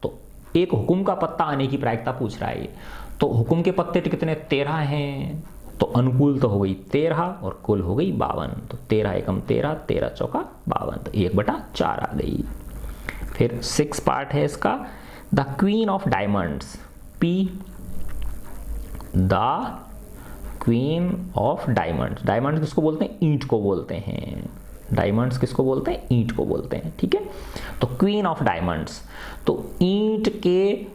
तो एक हुकुम का पत्ता आने की प्रायिकता पूछ रहा है ये। तो हुकुम के पत्ते कितने, 13 हैं। तो अनुकूल तो हो गई 13 और कुल हो गई 52। तो 13 एकम 13, 13 चौका 52, तो 1/4 आ गई। फिर 6 पार्ट है इसका, the queen of diamonds, P the queen of diamonds, diamonds किसको बोलते हैं, ईंट को बोलते हैं। डायमंड्स किसको बोलते हैं, ईंट को बोलते हैं, ठीक है। तो क्वीन ऑफ डायमंड्स, तो ईंट के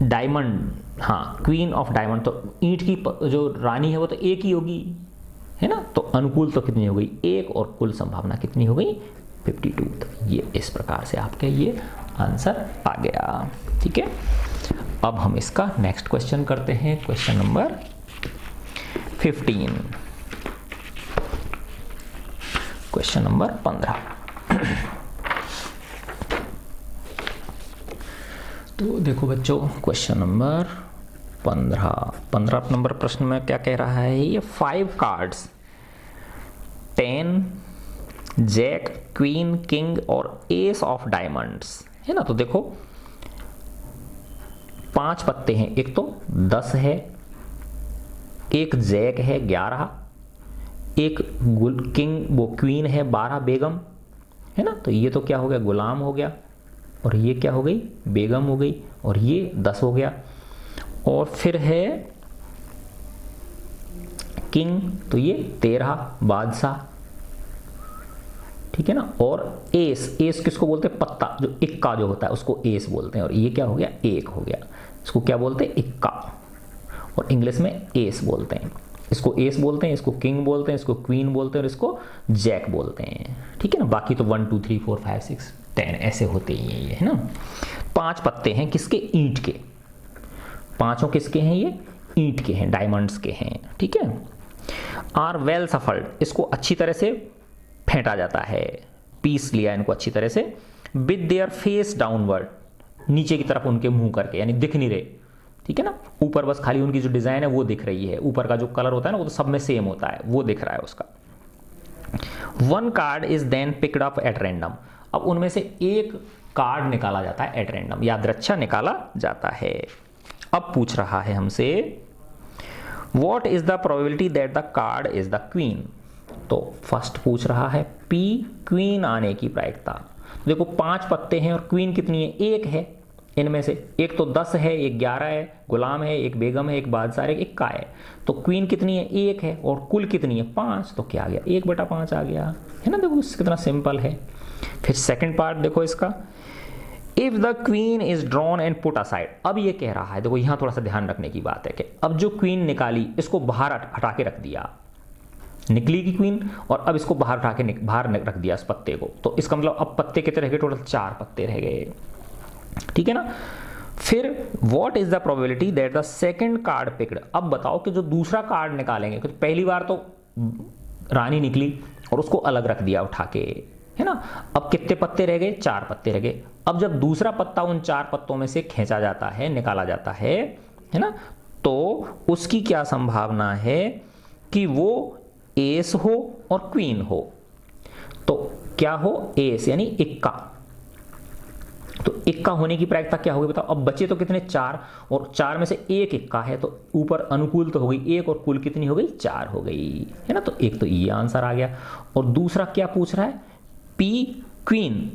डायमंड, हाँ क्वीन ऑफ डायमंड, तो ईंट की जो रानी है वो तो एक ही होगी, है ना। तो अनुकूल तो कितनी हो गई, 1 और कुल संभावना कितनी हो गई, 52। तो ये इस प्रकार से आपके ये आंसर आ गया, ठीक है। अब हम इसका नेक्स्ट क्वेश्चन करते हैं, क्वेश्चन नंबर 15, क्वेश्चन नंबर 15। तो देखो बच्चों, क्वेश्चन नंबर 15 नंबर प्रश्न में क्या कह रहा है, ये 5 कार्ड्स 10 जैक, क्वीन, किंग और एस ऑफ डायमंड्स, है ना। तो देखो 5 पत्ते हैं, एक तो 10 है, एक जैक है 11, एक किंग वो क्वीन है 12 बेगम, है ना। तो ये तो क्या हो गया, गुलाम हो गया, और ये क्या हो गई, बेगम हो गई, और ये 10 हो गया। और फिर है किंग, तो ये 13 बादशाह, ठीक है ना। और एस, एस किसको बोलते हैं, पत्ता जो इक्का जो होता है उसको एस बोलते हैं, और ये क्या हो गया, 1 हो गया, इसको क्या बोलते हैं, इक्का, और इंग्लिश में एस बोलते हैं। इसको एस बोलते हैं, इसको किंग बोलते हैं, इसको क्वीन बोलते हैं, और इसको जैक बोलते हैं, ठीक है ना। बाकी तो 1 2 3 4 5 6 10 ऐसे होते ही हैं ये, है ना। 5 पत्ते हैं किसके, ईंट के, पांचों किसके हैं, ये ईंट के हैं, डायमंड्स के हैं, ठीक है। आर वेल सफल्ड, इसको अच्छी तरह से फेंटा जाता है, पीस लिया इनको अच्छी तरह से, विद देयर फेस डाउनवर्ड, नीचे की तरफ उनके मुंह करके, यानी दिख नहीं रहे, ठीक है ना। ऊपर बस खाली उनकी जो डिजाइन है वो दिख रही है, ऊपर का जो कलर होता है ना वो तो सब में सेम होता है, वो दिख रहा है उसका। 1 card is then picked up at random, अब उनमें से एक कार्ड निकाला जाता है एट रैंडम, यादृच्छा निकाला जाता है। अब पूछ रहा है हमसे what is the probability that the card is the queen. तो फर्स्ट पूछ रहा है पी, क्वीन आने की प्रायिकता। देखो 5 पत्ते हैं और क्वीन कितनी है, 1 है, इनमें से एक तो 10 है, एक 11 है, गुलाम है, एक बेगम है, एक बादशाह है, एक इक्का है। तो क्वीन कितनी है, 1 है, और कुल कितनी है 5, तो क्या आ गया 1/5 आ गया, है ना। देखो कितना सिंपल है। फिर सेकंड पार्ट देखो इसका, if the queen is drawn and put aside, अब ये कह रहा है, देखो यहां थोड़ा सा ध्यान रखने की बात है कि अब जो क्वीन निकाली इसको बाहर हटा के रख दिया, निकली की क्वीन, और अब इसको बाहर उठा के बाहर रख दिया इस पत्ते को, तो इसका मतलब अब पत्ते कितने रह गए, टोटल 4 पत्ते रह गए, ठीक है ना। फिर what is the probability that the second card picked, अब बताओ कि जो दूसरा कार्ड निकालेंगे, क्योंकि पहली बार तो रानी निकली और उसको अलग रख दिया उठा के, है ना। अब कितने पत्ते रह गए, 4 पत्ते रह गए। अब जब दूसरा पत्ता उन 4 पत्तों में से खींचा जाता है, निकाला जाता है ना, तो उसकी क्या संभावना है कि वो एस हो और क्वीन हो। तो क्या हो, एस यानी इक्का, तो इक्का होने की प्रायिकता क्या होगी बताओ। अब बचे तो कितने, 4, और 4 में से एक इक्का है तो ऊपर अनुकूल तो हो गई 1 और कुल कितनी हो गई, 4 हो गई, है ना। तो एक तो ये आंसर आ गया। और दूसरा क्या पूछ रहा है, पी क्वीन,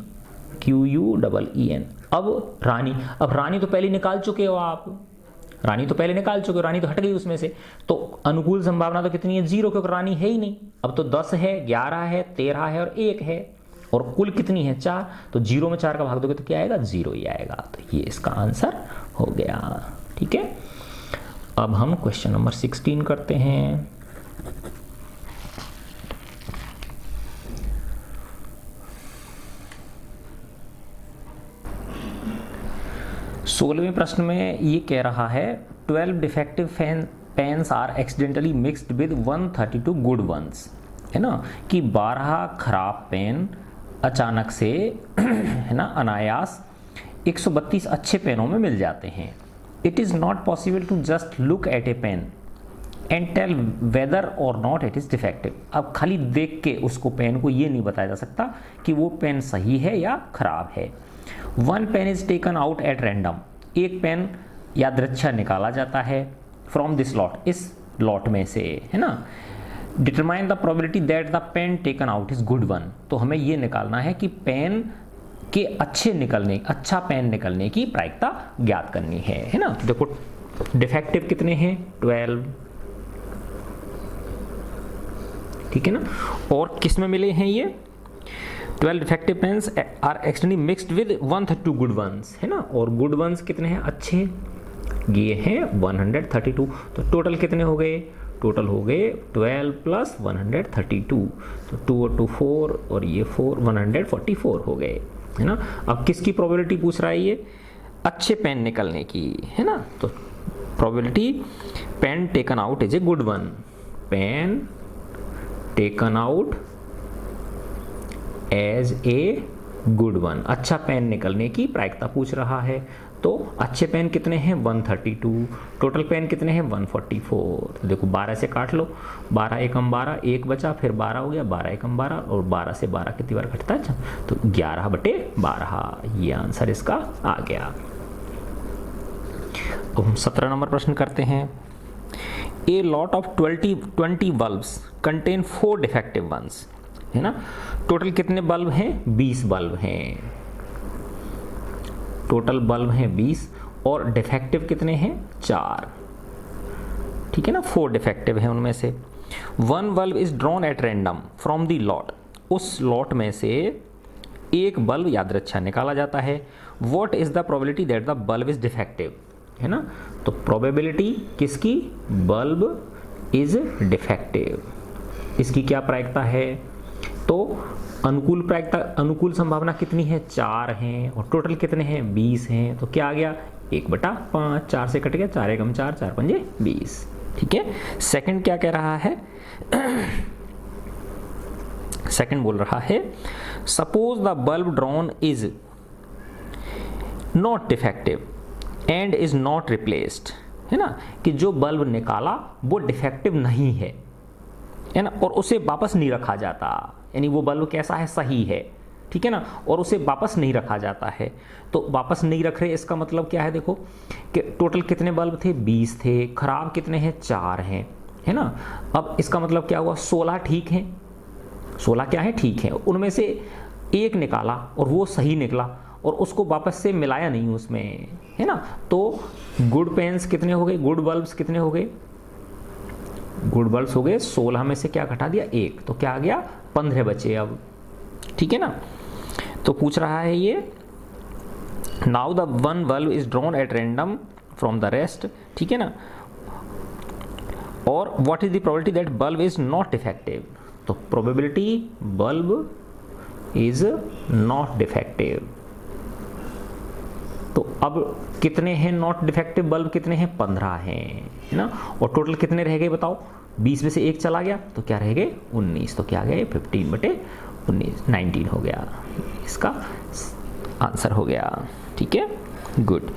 QUEEN। अब रानी तो पहले निकाल चुके हो आप, रानी तो हट गई उसमें से, तो अनुकूल संभावना तो कितनी है, 0, क्योंकि रानी है ही नहीं। अब तो 10 है, 11 है, 13 है और 1 है, और कुल कितनी है, 4, तो 0 में 4 का भाग दोगे तो क्या आएगा, 0 ही आएगा। तो ये इसका आंसर हो गया। ठीक है, अब हम क्वेश्चन नंबर 16 करते हैं। सोलहवें प्रश्न में ये कह रहा है 12 defective pens are accidentally mixed with 132 good ones, है ना, कि 12 खराब पेन अचानक से है ना अनायास 132 अच्छे पेनों में मिल जाते हैं। It is not possible to just look at a pen and tell whether और नॉट इट इज़ डिफेक्टिव। अब खाली देख के उसको पेन को ये नहीं बताया जा सकता कि वो पेन सही है या खराब है। One pen is taken out at random, एक पेन यादृच्छा निकाला जाता है फ्रॉम दिस लॉट, इस लॉट में से, है ना। Determine the probability that the pen taken out is good one, तो हमें ये निकालना है कि पेन के अच्छा पेन निकलने की प्रायिकता ज्ञात करनी है ना। तो देखो डिफेक्टिव कितने हैं, 12, ठीक है ना। और किस में मिले हैं ये 12 defective pens are accidentally mixed with 132 good ones, है ना। और गुड वंस कितने हैं, अच्छे, ये हैं 132। तो टोटल कितने हो गए, टोटल हो गए 12 प्लस 132, तो 2 और 2 4 और ये 4, 144 हो गए, है ना। अब किसकी प्रोबेबिलिटी पूछ रहा है ये, अच्छे पेन निकलने की, है ना। तो probability pen taken out is a good one, pen taken out as a good one, अच्छा पेन निकलने की प्रायिकता पूछ रहा है। तो अच्छे पेन कितने हैं 132, टोटल पेन कितने हैं 144। तो देखो 12 से काट लो, 12 एकम 12, 1 बचा, फिर 12 हो गया, 12 एकम 12, और 12 से 12 कितनी बार घटता है, तो 11/12, ये आंसर इसका आ गया। अब हम 17 नंबर प्रश्न करते हैं। A lot of 20 bulbs contain 4 defective ones, है ना। टोटल कितने बल्ब हैं, 20 बल्ब हैं, टोटल बल्ब हैं 20, और डिफेक्टिव कितने हैं, 4, ठीक है ना। 4 डिफेक्टिव हैं उनमें से। 1 bulb is drawn at random from the lot, उस लॉट में से एक बल्ब यादृच्छा निकाला जाता है। What is the probability that the bulb is defective, है ना। तो प्रोबेबिलिटी किसकी, बल्ब इज डिफेक्टिव, इसकी क्या प्रायिकता है, तो अनुकूल प्रायिकता, अनुकूल संभावना कितनी है, 4 हैं, और टोटल कितने हैं 20 हैं, तो क्या आ गया 1/5, 4 से कट गया, 4 एकम 4, 4 पंजे 20, ठीक है। सेकंड क्या कह रहा है, सेकंड बोल रहा है suppose the bulb drawn is not defective and is not replaced, है ना, कि जो बल्ब निकाला वो डिफेक्टिव नहीं है ना, और उसे वापस नहीं रखा जाता, यानी वो बल्ब कैसा है, सही है, ठीक है ना, और उसे वापस नहीं रखा जाता है। तो वापस नहीं रख रहे, इसका मतलब क्या है, देखो कि टोटल कितने बल्ब थे, 20 थे, खराब कितने हैं, 4 हैं, है ना। अब इसका मतलब क्या हुआ, 16 ठीक हैं, 16 क्या है, ठीक है, उनमें से एक निकाला और वो सही निकला, और उसको वापस से मिलाया नहीं उसमें, है ना। तो गुड पेन्स कितने हो गए, गुड बल्ब्स कितने हो गए, गुड बल्ब्स हो गए 16 में से क्या घटा दिया, 1, तो क्या आ गया 15 बचे अब, ठीक है ना। तो पूछ रहा है ये now the 1 bulb is drawn at random from the rest, ठीक है ना, और what is the probability that bulb is not defective, तो probability bulb is not defective. तो अब कितने हैं नॉट डिफेक्टिव बल्ब, कितने हैं 15 हैं, है ना, और टोटल कितने रह गए बताओ, 20 में से 1 चला गया तो क्या रह गए 19, तो क्या गए 15/19, 19 हो गया, इसका आंसर हो गया, ठीक है, गुड।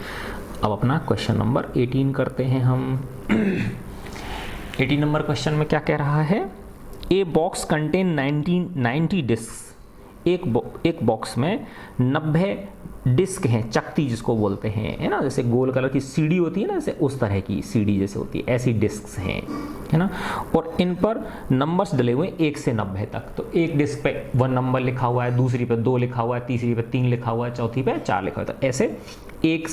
अब अपना क्वेश्चन नंबर 18 करते हैं हम। 18 नंबर क्वेश्चन में क्या कह रहा है, ए बॉक्स कंटेन 90 डिस्क, एक बॉक्स में 90 डिस्क हैं, चकती जिसको बोलते हैं, है ना, जैसे गोल कलर की सीडी होती है ना, जैसे उस तरह की सीडी जैसे होती है, ऐसी डिस्क हैं, है ना, और इन पर नंबर्स डले हुए 1 से 90 तक। तो एक डिस्क पे 1 नंबर लिखा हुआ है, दूसरी पे 2 लिखा हुआ है, तीसरी पे 3 लिखा हुआ है, चौथी पे 4 लिखा हुआ है। तो ऐसे 1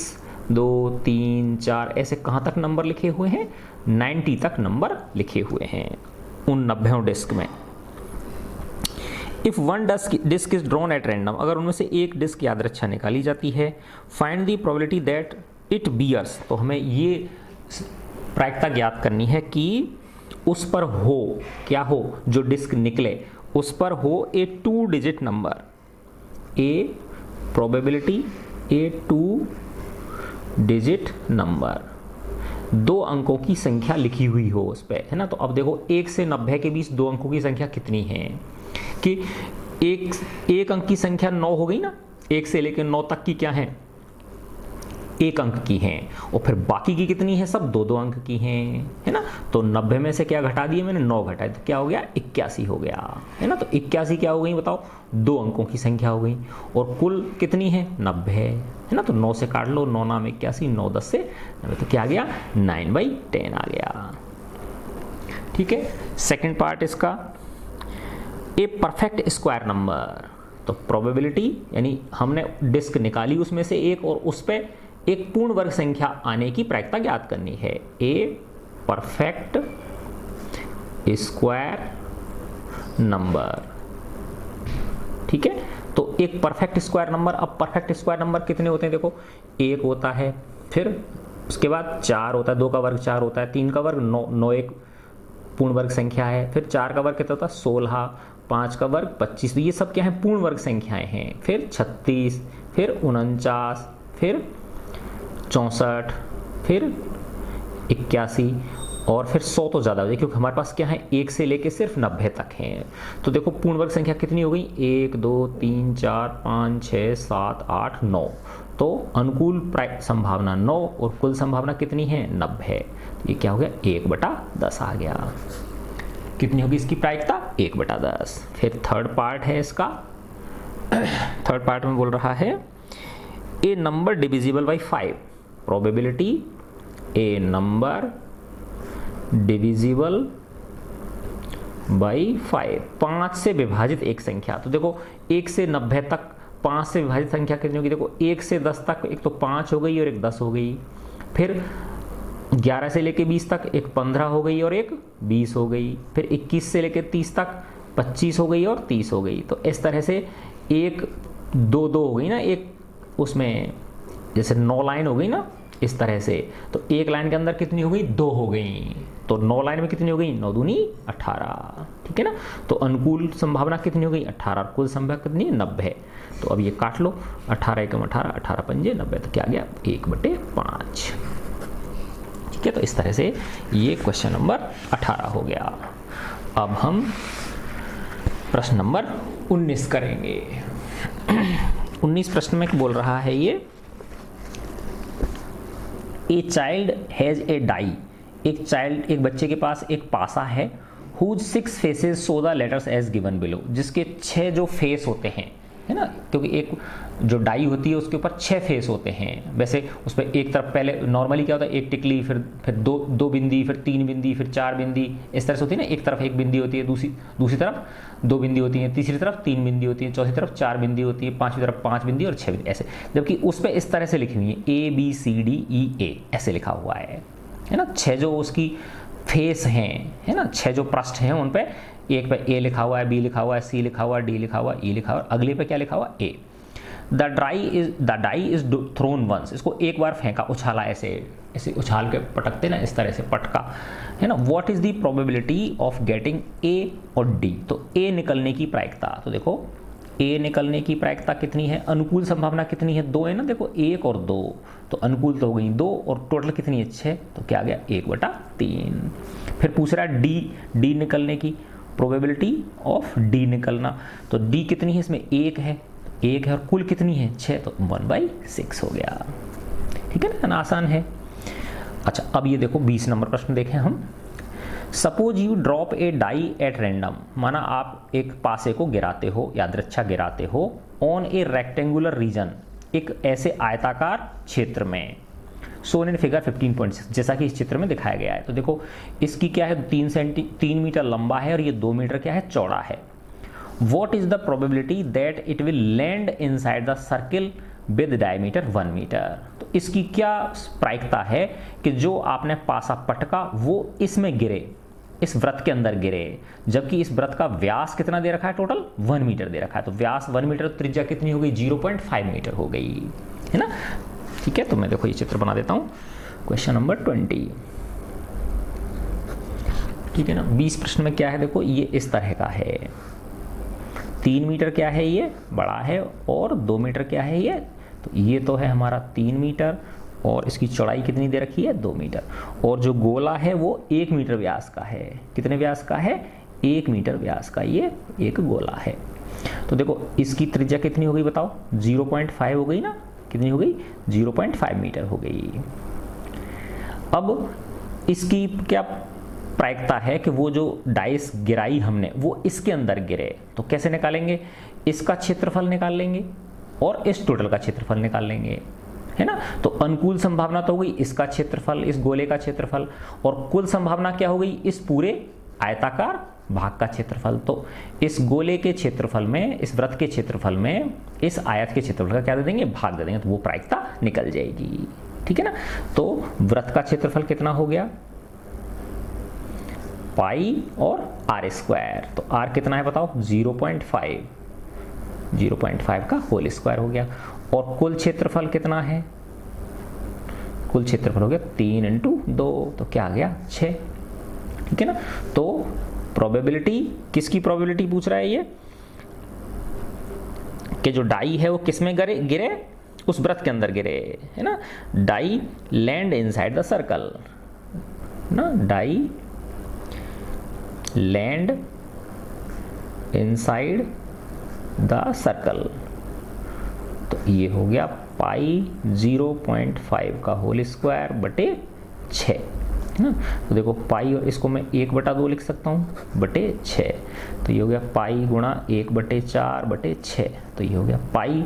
2 3 4 ऐसे कहाँ तक नंबर लिखे हुए हैं, 90 तक नंबर लिखे हुए हैं उन 90 डिस्क में। If one disc is drawn at random, अगर उनमें से एक डिस्क यादृच्छा निकाली जाती है, find the probability that it bears, तो हमें ये प्रायिकता ज्ञात करनी है कि उस पर हो, क्या हो, जो डिस्क निकले उस पर हो ए 2 digit number, A probability A 2 digit number, 2 अंकों की संख्या लिखी हुई हो उस पर, है ना। तो अब देखो 1 से 90 के बीच 2 अंकों की संख्या कितनी है, कि एक अंक की संख्या 9 हो गई ना, 1 से लेकर 9 तक की क्या है, 1 अंक की हैं, और फिर बाकी की कितनी है, सब 2 अंक की हैं, है ना। तो 90 में से क्या घटा दिए मैंने, 9 घटाए, तो क्या हो गया, 81 हो गया, है ना। तो 81 क्या हो गई बताओ, 2 अंकों की संख्या हो गई, और कुल कितनी है, 90 है ना। तो 9 से काट लो, 9 नाम 81, 9 10 से 90, तो क्या आ गया, 9/10 आ गया। ठीक है, सेकेंड पार्ट इसका, ए परफेक्ट स्क्वायर नंबर, तो प्रोबेबिलिटी यानी हमने डिस्क निकाली उसमें से एक, और उस पर एक पूर्ण वर्ग संख्या आने की प्रायिकता ज्ञात करनी है। ए परफेक्ट स्क्वायर नंबर, ठीक है। तो एक परफेक्ट स्क्वायर नंबर, अब परफेक्ट स्क्वायर नंबर कितने होते हैं, देखो 1 होता है, फिर उसके बाद 4 होता है, 2 का वर्ग 4 होता है, 3 का वर्ग 9 एक पूर्ण वर्ग संख्या है, फिर 4 का वर्ग कितना होता है, 16, 5 का वर्ग 25, तो ये सब क्या है, पूर्ण वर्ग संख्याएं हैं। फिर 36, फिर 49, फिर 64, फिर 81, और फिर 100 तो ज़्यादा हो जाए, क्योंकि हमारे पास क्या है, 1 से लेके सिर्फ 90 तक हैं। तो देखो पूर्ण वर्ग संख्या कितनी हो गई, 1 2 3 4 5 6 7 8 9, तो अनुकूल संभावना 9 और कुल संभावना कितनी है, 90। तो ये क्या हो गया, 1/10 आ गया। कितनी होगी इसकी प्रायिकता, 1/10। फिर थर्ड पार्ट है इसका, थर्ड पार्ट में बोल रहा है a number divisible by 5, probability a number divisible by 5, 5 से विभाजित एक संख्या। तो देखो 1 से 90 तक 5 से विभाजित संख्या कितनी होगी, देखो 1 से 10 तक एक तो 5 हो गई और एक 10 हो गई, फिर 11 से लेके 20 तक एक 15 हो गई और एक 20 हो गई, फिर 21 से लेके 30 तक 25 हो गई और 30 हो गई। तो इस तरह से 1 2 2 हो गई ना, एक उसमें जैसे 9 लाइन हो गई ना, इस तरह से। तो एक लाइन के अंदर कितनी हो गई, 2 हो गई, तो 9 लाइन में कितनी हो गई, 9 दूनी 18, ठीक है ना। तो अनुकूल संभावना कितनी हो गई, 18, कुल संभावना कितनी है, 90। तो अब ये काट लो, 18 एकम 18, 18 पंजे 90, तो क्या आ गया, 1/5। ठीक है, तो इस तरह से ये क्वेश्चन नंबर 18 हो गया। अब हम प्रश्न नंबर 19 करेंगे। 19 प्रश्न में बोल रहा है ये, a child has a die, एक बच्चे के पास एक पासा है, whose 6 faces show the letters as given below, जिसके 6 जो फेस होते हैं, है ना, क्योंकि एक जो डाई होती है उसके ऊपर 6 फेस होते हैं। वैसे उस पर एक तरफ पहले नॉर्मली क्या होता है, एक टिकली, फिर दो बिंदी, फिर 3 बिंदी, फिर 4 बिंदी, इस तरह से होती है ना। एक तरफ 1 बिंदी होती है, दूसरी तरफ 2 बिंदी होती है, तीसरी तरफ 3 बिंदी होती है, चौथी तरफ 4 बिंदी होती है, पांचवी तरफ 5 बिंदी और 6 बिंदी, ऐसे। जबकि उस पर इस तरह से लिखी हुई है ABCDEA ऐसे लिखा हुआ है ना। 6 जो उसकी फेस हैं, है ना, 6 जो पृष्ठ हैं उन पे, एक पे A लिखा हुआ है, B लिखा हुआ है, C लिखा हुआ है, D लिखा हुआ है, E लिखा हुआ है, अगले पे क्या लिखा हुआ है, A। The die is thrown once, इसको एक बार फेंका, उछाला, ऐसे उछाल के पटकते ना, इस तरह से पटका, है ना। What is the probability of getting A और D, तो A निकलने की प्रायिकता, तो देखो A निकलने की प्रायिकता कितनी है, अनुकूल संभावना कितनी है, 2 है ना, देखो 1 और 2, तो अनुकूल तो हो गई 2 और टोटल कितनी है, 6, तो क्या आ गया, 1/3। फिर पूछ रहा है D निकलने की प्रोबेबिलिटी ऑफ D निकलना, तो D कितनी है, इसमें 1 है और कुल कितनी है, 6, तो 1/6 हो गया। ठीक है ना, आसान है। अच्छा अब ये देखो 20 नंबर प्रश्न देखें हम। Suppose you drop a die at random, माना आप एक पासे को गिराते हो, यादृच्छा गिराते हो, ऑन ए रेक्टेंगुलर रीजन, एक ऐसे आयताकार क्षेत्र में, शोन इन फिगर 15.6, जैसा कि इस चित्र में दिखाया गया है। तो देखो इसकी क्या है, 3 मीटर लंबा है और ये 2 मीटर क्या है, चौड़ा है। What is the probability that it will land inside the circle with diameter 1 metre. तो इसकी क्या प्रायिकता है कि जो आपने पासा पटका वो इसमें गिरे, इस व्रत के अंदर गिरे, जबकि इस व्रत का व्यास कितना दे रखा है, टोटल 1 मीटर दे रखा है। तो व्यास 1 मीटर, त्रिज्या कितनी हो गई, 0.5 मीटर हो गई, है ना। ठीक है, तो मैं देखो ये चित्र बना देता हूं। क्वेश्चन नंबर 20, ठीक है ना। 20 प्रश्न में क्या है, देखो ये इस तरह का है। 3 मीटर क्या है, ये बड़ा है, और 2 मीटर क्या है ये, तो ये तो है हमारा 3 मीटर, और इसकी चौड़ाई कितनी दे रखी है, 2 मीटर, और जो गोला है वो 1 मीटर व्यास का है। कितने व्यास का है, 1 मीटर व्यास का ये एक गोला है। तो देखो इसकी त्रिज्या कितनी हो गई बताओ, 0.5 हो गई ना, कितनी हो गई, 0.5 मीटर हो गई। अब इसकी क्या प्रायिकता है कि वो जो डाइस गिराई हमने वो इसके अंदर गिरे, तो कैसे निकालेंगे, इसका क्षेत्रफल निकाल लेंगे और इस टोटल का क्षेत्रफल निकाल लेंगे, है ना। तो अनुकूल संभावना तो हो गई इसका क्षेत्रफल, इस गोले का क्षेत्रफल, और कुल संभावना क्या हो गई, इस पूरे आयताकार भाग का क्षेत्रफल। तो इस गोले के क्षेत्रफल में, इस वृत्त के क्षेत्रफल में इस आयत के क्षेत्रफल का क्या दे देंगे, भाग दे देंगे, तो वो प्रायिकता निकल जाएगी, ठीक है ना। तो वृत्त का क्षेत्रफल कितना हो गया, पाई और आर स्क्वायर। तो आर कितना है बताओ, 0.5 का होल स्क्वायर हो गया। और कुल क्षेत्रफल कितना है, कुल क्षेत्रफल हो गया 3 × 2, तो क्या आ गया 6, ठीक है ना। तो प्रोबेबिलिटी, किसकी प्रोबेबिलिटी पूछ रहा है ये, कि जो डाई है वो किस में गिरे, उस वृत्त के अंदर गिरे, है ना। Die land inside the circle ना, die land inside the circle. तो ये हो गया पाई 0.5 का होल स्क्वायर बटे 6, है ना। तो देखो पाई, और इसको मैं 1/2 लिख सकता हूँ बटे 6, तो ये हो गया पाई गुणा 1/4 बटे 6, तो ये हो गया पाई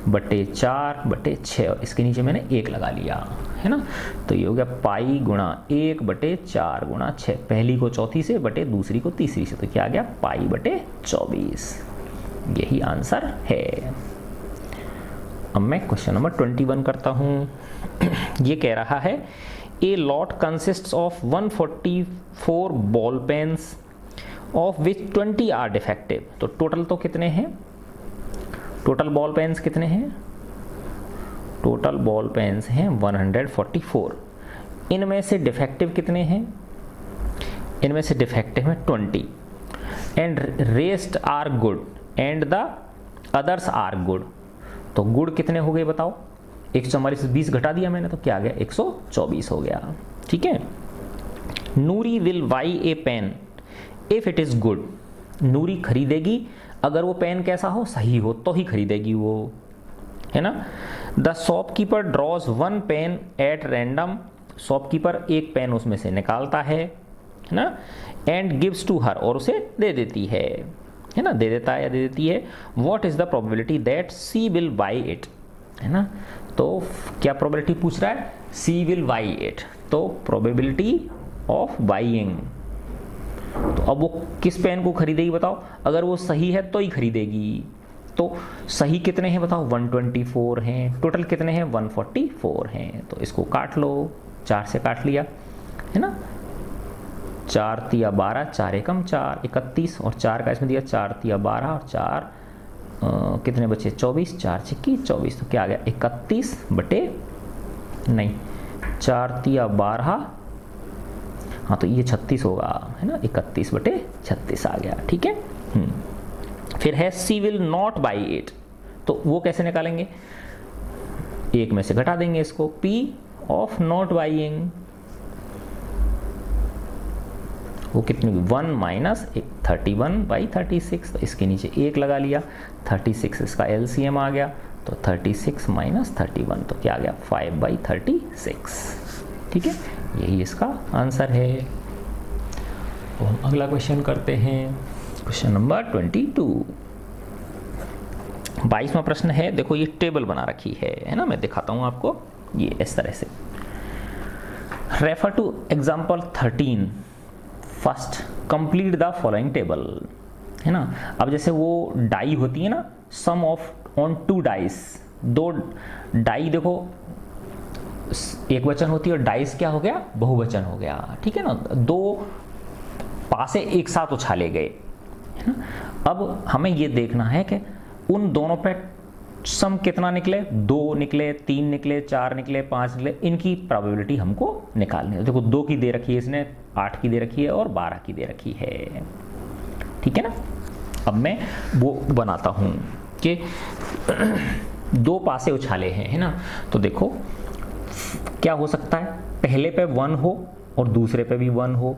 बटे 4 बटे 6, और इसके नीचे मैंने 1 लगा लिया, है ना। तो ये हो गया पाई गुणा 1/4 गुणा 6, पहली को चौथी से बटे दूसरी को तीसरी से, तो क्या आ गया पाई बटे 24, यही आंसर है। अब मैं क्वेश्चन नंबर 21 करता हूँ। ये कह रहा है a lot consists of 144 ball pens of which 20 are defective. तो टोटल तो कितने हैं, टोटल बॉल पेन्स कितने हैं, टोटल बॉल पेन्स हैं 144। इनमें से डिफेक्टिव कितने हैं, इनमें से डिफेक्टिव है 20, and rest are good and the others are good. तो गुड कितने हो गए बताओ, 144 से 20 घटा दिया मैंने, तो क्या आ गया 124 हो गया, ठीक है। Nuri will buy a pen if it is good. Nuri खरीदेगी अगर वो पेन कैसा हो, सही हो तो ही खरीदेगी वो, है ना। The shopkeeper draws 1 pen at random. Shopkeeper एक पेन उसमें से निकालता है ना, एंड गिव्स टू हर, और उसे दे देती है ना, दे देता है या दे देती है। What is the probability that she will buy it, है ना। तो क्या प्रोबेबिलिटी पूछ रहा है, सी विल बाई इट, तो प्रोबेबिलिटी ऑफ बाइंग। तो अब वो किस पेन को खरीदेगी बताओ, अगर वो सही है तो ही खरीदेगी। तो सही कितने हैं बताओ, 124 हैं, टोटल कितने हैं 144 हैं। तो इसको काट लो, 4 से काट लिया, है ना। 4 तिया 12, 4 एकम 4, 31, और 4 का इसमें दिया 4 तिया 12, और 4 कितने बचे 24, 4 छिक्की 24, तो क्या आ गया 31 बटे, नहीं 4 तिया 12, हाँ तो ये 36 होगा, है ना, 31 बटे 36 आ गया, ठीक है। फिर है she will not by it. तो वो कैसे निकालेंगे, एक में से घटा देंगे इसको, पी ऑफ नॉट बाइंग, वो कितनी 1 माइनस 31/36, तो इसके नीचे 1 लगा लिया, 36 इसका एलसीएम आ गया, तो 36 माइनस 31 तो क्या आ गया 5/36। ठीक है, यही इसका आंसर है। तो हम अगला क्वेश्चन करते हैं, क्वेश्चन नंबर 22। 22वां प्रश्न है, देखो ये टेबल बना रखी है ना, मैं दिखाता हूँ आपको, ये इस तरह से। Refer to example 13 first complete the following table, है ना। अब जैसे वो डाई होती है ना, sum of on 2 dice, 2 die देखो एक वचन होती है और डाइस क्या हो गया, बहुवचन हो गया। ठीक है ना, 2 पासे एक साथ उछाले गए, है ना। अब हमें ये देखना है कि उन दोनों पे सम कितना निकले, 2 निकले, 3 निकले, 4 निकले, 5 निकले, इनकी प्रोबेबिलिटी हमको निकालनी है। देखो 2 की दे रखी है इसने, 8 की दे रखी है और 12 की दे रखी है। ठीक है ना। अब मैं वो बनाता हूँ कि 2 पासे उछाले हैं, है ना। तो देखो क्या हो सकता है, पहले पे 1 हो और दूसरे पे भी 1 हो,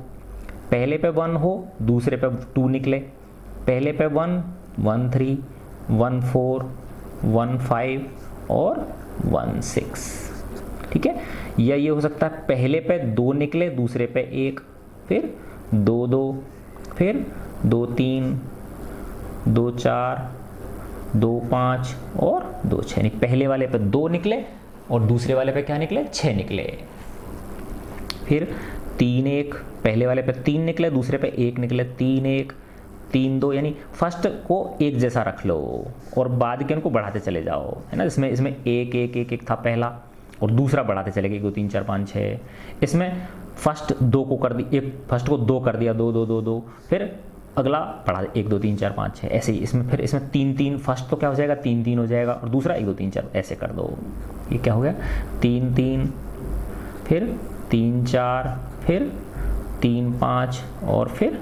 पहले पे 1 हो दूसरे पे 2 निकले, पहले पे 1 1 3 1 4 1 5 और 1 6। ठीक है, या ये हो सकता है पहले पे 2 निकले दूसरे पे 1, फिर 2 2, फिर 2 3 2 4 2 5 और 2 6। नहीं, पहले वाले पे 2 निकले और दूसरे वाले पे क्या निकले, 6 निकले। फिर 3 1, पहले वाले पे 3 निकले दूसरे पे 1 निकले, 3 1 3 2, यानी फर्स्ट को एक जैसा रख लो और बाद के उनको बढ़ाते चले जाओ, है ना। इसमें 1 1 1 1 था पहला और दूसरा बढ़ाते चले गए 1 2 3 4 5 6। इसमें फर्स्ट 2 को कर दी, एक फर्स्ट को 2 कर दिया, 2 2 2 2, फिर अगला बढ़ा 1 2 3 4 5 6, ऐसे ही इसमें फिर इसमें 3 3, फर्स्ट तो क्या हो जाएगा 3 3 हो जाएगा और दूसरा 1 2 3 4, ऐसे कर दो। ये क्या हो गया 3 3, फिर 3 4, फिर 3 5 और फिर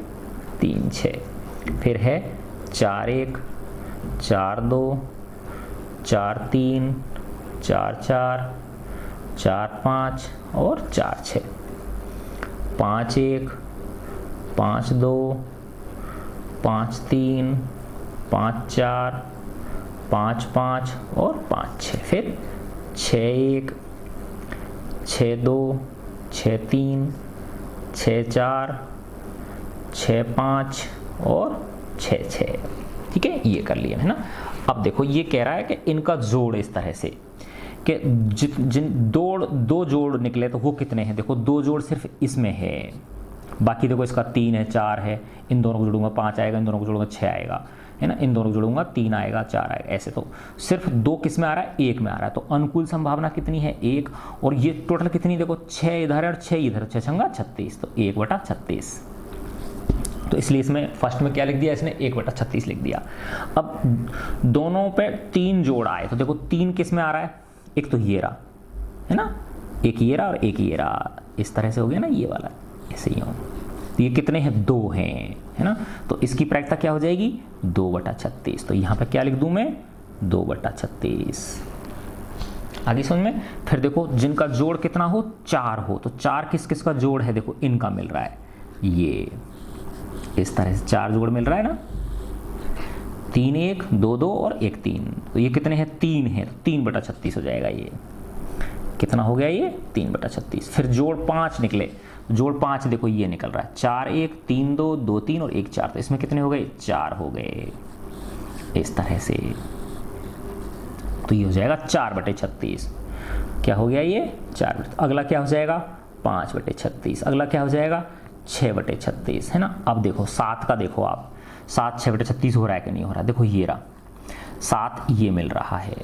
3 6, फिर है 4 1 4 2 4 3 4 4 4 5 और 4 6, 5 1 5 2 5 3 5 4 5 5 और 5 6, फिर 6 1 6 2 6 3 6 4 6 5 और 6 6। ठीक है, ये कर लिया, है ना। अब देखो ये कह रहा है कि इनका जोड़ इस तरह से कि जिन 2 जोड़ निकले तो वो कितने हैं। देखो 2 जोड़ सिर्फ इसमें है, बाकी देखो इसका 3 है 4 है, इन दोनों को जोड़ूंगा 5 आएगा, इन दोनों को जोड़ूंगा 6 आएगा, है ना। इन दोनों को जोड़ूंगा 3 आएगा 4 आएगा, ऐसे। तो सिर्फ 2 किस में आ रहा है, 1 में आ रहा है। तो अनुकूल संभावना कितनी है 1, और ये टोटल कितनी देखो 6 इधर है और 6 इधर, 6 छंगा 36, तो 1/36। तो इसलिए इसमें फर्स्ट में क्या लिख दिया इसने 1/36 लिख दिया। अब दोनों पे 3 जोड़ आए तो देखो 3 किस में आ रहा है, एक तो ये रहा, है ना, एक ये रहा और एक ये रहा, इस तरह से हो गया ना ये वाला, ऐसे ही हो। तो ये कितने हैं 2 हैं, है ना। तो इसकी प्रायिकता क्या हो जाएगी 2/36। तो यहाँ पे क्या लिख दूँ मैं 2/36। आगे समझ में। फिर देखो जिनका जोड़ कितना हो 4 हो, तो 4 किस किस का जोड़ है, देखो इनका मिल रहा है, ये इस तरह से 4 जोड़ मिल रहा है ना, 3 1 2 2 और 1 3। तो ये कितने हैं 3 है, 3/36 हो जाएगा। ये कितना हो गया ये 3/36। फिर जोड़ 5 निकले, जोड़ 5 देखो ये निकल रहा है 4 1 3 2 2 3 और 1 4। तो इसमें कितने हो गए 4 हो गए, इस तरह से। तो ये हो जाएगा 4/36। क्या हो गया ये 4। अगला क्या हो जाएगा 5/36। अगला क्या हो जाएगा 6/36, है ना। अब देखो 7 का देखो आप, 7 6/36 हो रहा है कि नहीं हो रहा। देखो ये रहा 7, ये मिल रहा है,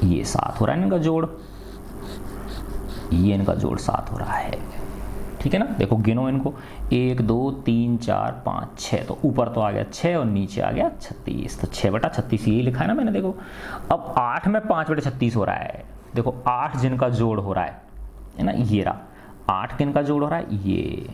ये 7 हो रहा है इनका जोड़, ये इनका जोड़ 7 हो रहा है। ठीक है ना। देखो गिनो इनको 1 2 3 4 5 6, तो ऊपर तो आ गया 6 और नीचे आ गया 36, तो 6/36 ये लिखा है ना मैंने। देखो अब 8 में 5/36 हो रहा है, देखो 8 जिनका जोड़ हो रहा है ना, ये रहा 8 किन का जोड़ हो रहा है, ये,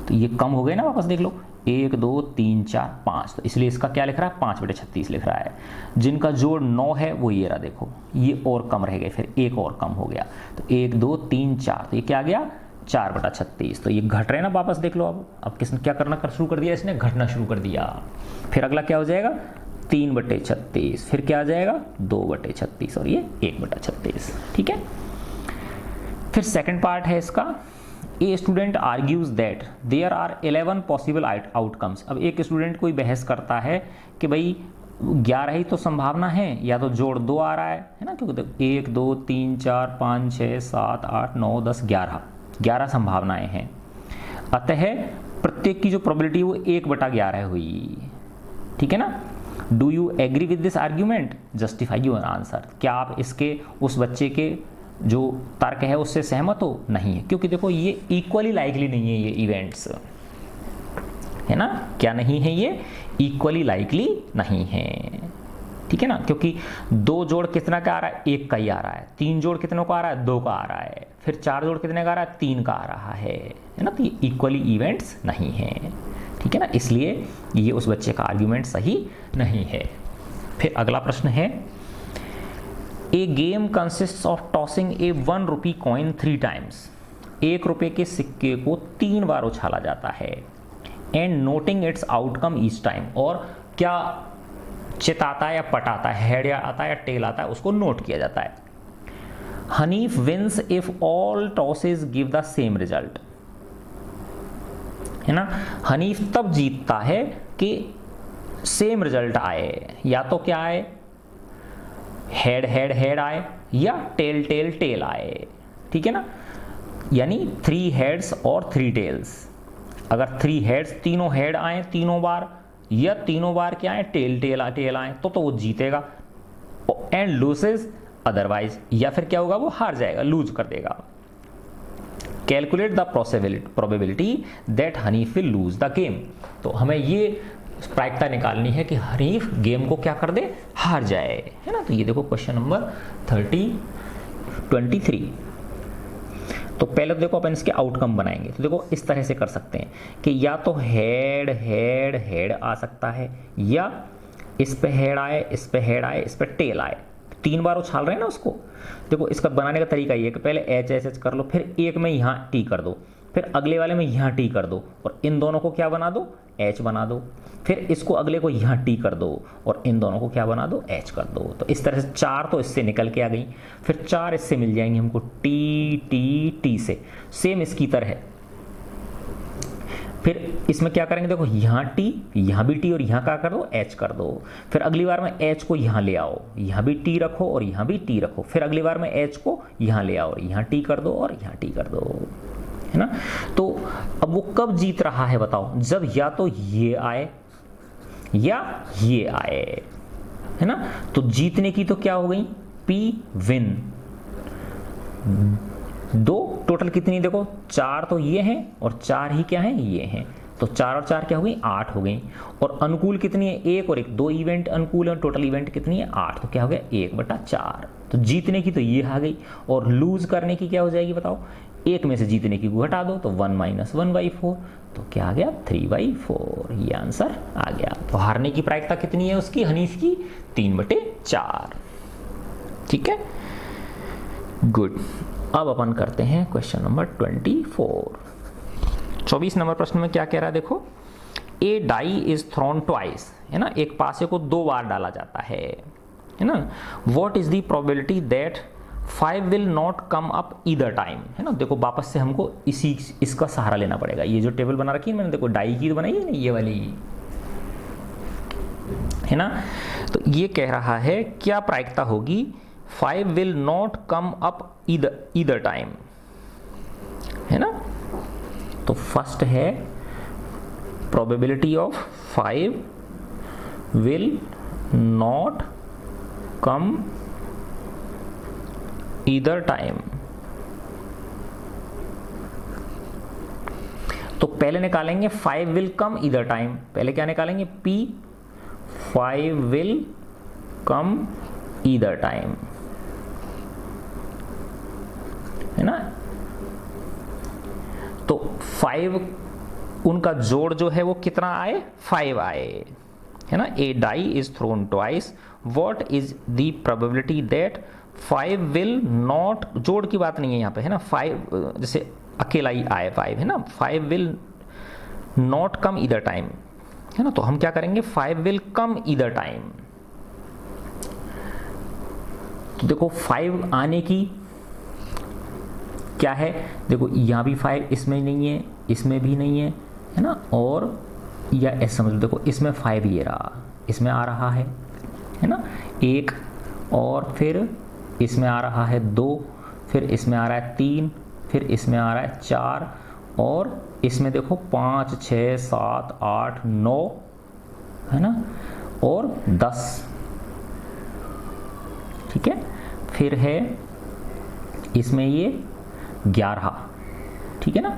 तो ये कम हो गए ना, वापस देख लो 1 2 3 4 5, तो इसलिए इसका क्या लिख रहा है 5/36 लिख रहा है। जिनका जोड़ 9 है वो ये रहा, देखो ये और कम रह गए, फिर एक और कम हो गया, तो 1 2 3 4, तो ये क्या आ गया 4/36। तो ये घट रहे ना, वापस देख लो। अब किसने क्या करना शुरू कर दिया, इसने घटना शुरू कर दिया। फिर अगला क्या हो जाएगा 3/36, फिर क्या आ जाएगा 2/36 और ये 1/36। ठीक है। फिर सेकंड पार्ट है इसका, a student argues that there are 11 possible outcomes. अब एक स्टूडेंट कोई बहस करता है कि भाई 11 ही तो संभावना है, या तो जोड़ 2 आ रहा है ना, क्योंकि 1 2 3 4 5 6 7 8 9 10 11 संभावनाएं हैं। अतः प्रत्येक की जो प्रोबेबिलिटी वो 1/11 हुई। ठीक है ना। Do you agree with this argument, justify your answer. क्या आप इसके उस बच्चे के जो तर्क है उससे सहमत हो? नहीं है, क्योंकि देखो ये इक्वली लाइकली नहीं है, ये इवेंट्स है ना, क्या नहीं है, ये इक्वली लाइकली नहीं है। ठीक है ना, क्योंकि 2 जोड़ कितना का आ रहा है, 1 का ही आ रहा है। 3 जोड़ कितनों का आ रहा है, 2 का आ रहा है। फिर 4 जोड़ कितने का आ रहा है, 3 का आ रहा है ना। तो ये इक्वली इवेंट्स नहीं है। ठीक है ना, इसलिए ये उस बच्चे का आर्ग्यूमेंट सही नहीं है। फिर अगला प्रश्न है, a game consists of tossing a 1 rupee coin 3 times. 1 रुपये के सिक्के को 3 बार उछाला जाता है। And noting it's outcome each time, और क्या चित आता है या पट आता है, हेड आता है या टेल आता है, उसको नोट किया जाता है। Hanif wins if all tosses give the same result, है ना। हनीफ तब जीतता है कि सेम रिजल्ट आए, या तो क्या आए, हेड हेड हेड आए, या टेल टेल टेल आए। ठीक है ना, यानी 3 हेड्स और 3 टेल्स। अगर 3 हेड्स, तीनों हेड आए तीनों बार, या तीनों बार क्या आए, टेल टेल टेल आए, तो वो जीतेगा। एंड लूसेस अदरवाइज, या फिर क्या होगा, वो हार जाएगा, लूज कर देगा। Calculate the probability that Hanif will lose the game. तो हमें ये प्रायिकता निकालनी है कि हनीफ गेम को क्या कर दे, हार जाए, है ना। तो ये देखो क्वेश्चन नंबर 23। तो पहले तो देखो अपन इसके आउटकम बनाएंगे। तो देखो इस तरह से कर सकते हैं कि या तो हेड हेड हेड आ सकता है, या इस पे हेड आए, इस पे हेड आए, इस पे टेल आए। 3 बार उछाल रहे हैं ना उसको। देखो इसका बनाने का तरीका ये है कि पहले एच एच एच कर लो, फिर एक में यहाँ टी कर दो, फिर अगले वाले में यहाँ टी कर दो, और इन दोनों को क्या बना दो, एच बना दो। फिर इसको अगले को यहाँ टी कर दो, और इन दोनों को क्या बना दो, एच कर दो। तो इस तरह से 4 तो इससे निकल के आ गई, फिर 4 इससे मिल जाएंगे हमको टी टी टी से, सेम इसकी तरह। फिर इसमें क्या करेंगे, देखो यहाँ टी, यहाँ भी टी, और यहाँ क्या कर दो, एच कर दो। फिर अगली बार में एच को यहाँ ले आओ, यहाँ भी टी रखो और यहाँ भी टी रखो। फिर अगली बार में एच को यहाँ ले आओ, यहाँ टी कर दो और यहाँ टी कर दो, है ना। तो अब वो कब जीत रहा है बताओ, जब या तो ये आए या ये आए, है ना। तो जीतने की तो क्या हो गई, पी विन। 2 टोटल कितनी, देखो 4 तो ये हैं और 4 ही क्या हैं, ये हैं। तो 4 और 4 क्या हो गई, 8 हो गई। और अनुकूल कितनी है, 1 और 1, 2 इवेंट अनुकूल है, टोटल इवेंट कितनी है, 8। तो क्या हो गया, 1/4। तो जीतने की तो ये आ गई, और लूज करने की क्या हो जाएगी बताओ, 1 में से जीतने की घटा दो, तो 1 - 1/4। तो क्या आ गया, 3/4। ये आंसर आ गया। तो हारने की प्रायिकता कितनी है उसकी, हनीफ की, 3/4। ठीक है, गुड। अब अपन करते हैं क्वेश्चन नंबर 24। 24 नंबर प्रश्न में क्या कह रहा है, देखो, ए डाई इज थ्रोन ट्वाइस, है ना। एक पासे को 2 बार डाला जाता है ना। What is the probability that 5 will not come up either time, है ना। देखो वापस से हमको इसका सहारा लेना पड़ेगा। ये जो टेबल बना रखी है मैंने, देखो डाई की तो बनाई है ना, ये वाली, है ना। तो ये कह रहा है क्या प्रायिकता होगी, 5 will not come up either time, है ना। तो फर्स्ट है probability of 5 will not come either time. तो पहले निकालेंगे 5 विल कम ईदर टाइम। पहले क्या निकालेंगे, P 5 will come either time, है ना। तो 5 उनका जोड़ जो है वो कितना आए, 5 आए, है ना। A die is thrown twice, what is the probability that 5 will not, जोड़ की बात नहीं है यहाँ पे, है ना। 5 जैसे अकेला ही आए 5, है ना। 5 will not come either time, है ना। तो हम क्या करेंगे, 5 विल कम ईदर टाइम, तो देखो 5 आने की क्या है, देखो यहाँ भी 5 इसमें नहीं है, इसमें भी नहीं है ना, और या ऐसा समझ लो, देखो इसमें 5 ये रहा, इसमें आ रहा है ना 1, और फिर इसमें आ रहा है 2, फिर इसमें आ रहा है 3, फिर इसमें आ रहा है 4, और इसमें देखो 5 6 7 8 9 है ना, और 10, ठीक है। फिर है इसमें ये 11, ठीक है ना।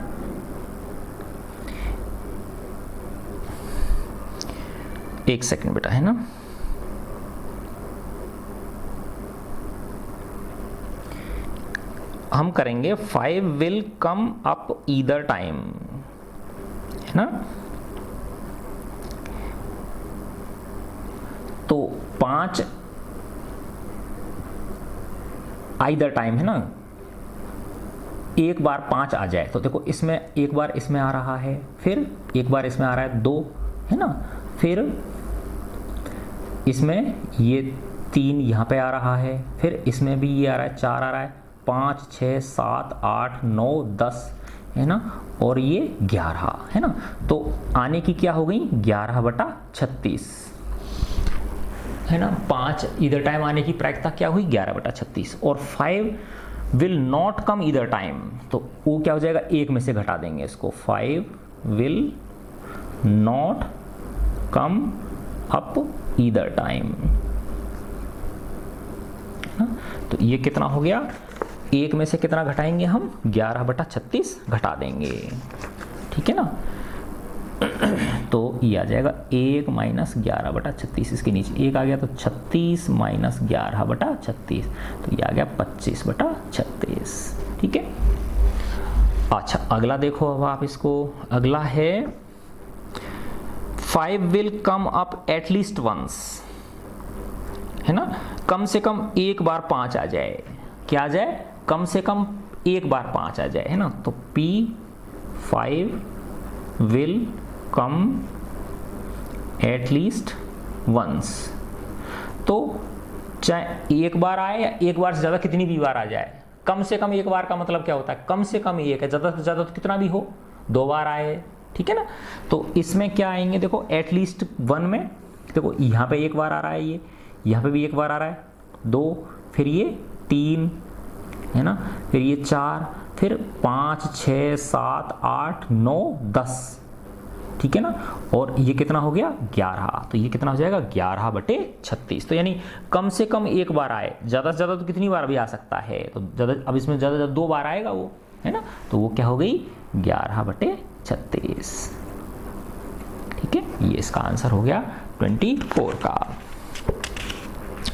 एक सेकंड बेटा, है ना, हम करेंगे 5 will come up either time, है ना। तो 5 आइदर टाइम है ना, एक बार 5 आ जाए तो देखो इसमें एक बार इसमें आ रहा है, फिर एक बार इसमें आ रहा है 2, है ना, फिर इसमें ये 3 यहाँ पे आ रहा है, फिर इसमें भी ये आ रहा है 4 आ रहा है, 5 6 7 8 9 10 है ना, और ये 11 है ना। तो आने की क्या हो गई 11/36 है ना। 5 इधर टाइम आने की प्रायिकता क्या हुई 11/36, और 5 विल नॉट कम इधर टाइम, तो वो क्या हो जाएगा, एक में से घटा देंगे इसको, 5 will not come up either time, तो ये कितना हो गया, एक में से कितना घटाएंगे हम 11/36 घटा देंगे, ठीक है ना। तो ये आ जाएगा 1 माइनस 11/36, इसके नीचे 1 आ गया तो 36 माइनस 11/36, तो ये आ गया 25/36, ठीक है। अच्छा अगला देखो, अब आप इसको, अगला है 5 will come up at least once, है ना, कम से कम एक बार 5 आ जाए, क्या आ जाए, कम से कम एक बार 5 आ जाए, है ना। तो P5 will come at least once, तो चाहे एक बार आए या एक बार से ज़्यादा कितनी भी बार आ जाए, कम से कम एक बार का मतलब क्या होता है, कम से कम एक है, ज़्यादा से ज़्यादा तो कितना भी हो 2 बार आए, ठीक है ना। तो इसमें क्या आएंगे, देखो एटलीस्ट 1 में देखो यहाँ पे एक बार आ रहा है, ये यहाँ पे भी एक बार आ रहा है 2, फिर ये 3 है ना, फिर ये 4, फिर 5 6 7 8 9 10, ठीक है ना, और ये कितना हो गया 11, तो ये कितना हो जाएगा 11/36, तो यानी कम से कम एक बार आए, ज़्यादा से ज़्यादा तो कितनी बार भी आ सकता है, तो ज़्यादा, अब इसमें ज़्यादा 2 बार आएगा वो, है ना, तो वो क्या हो गई 11/36, ठीक है। ये इसका आंसर हो गया 24 का।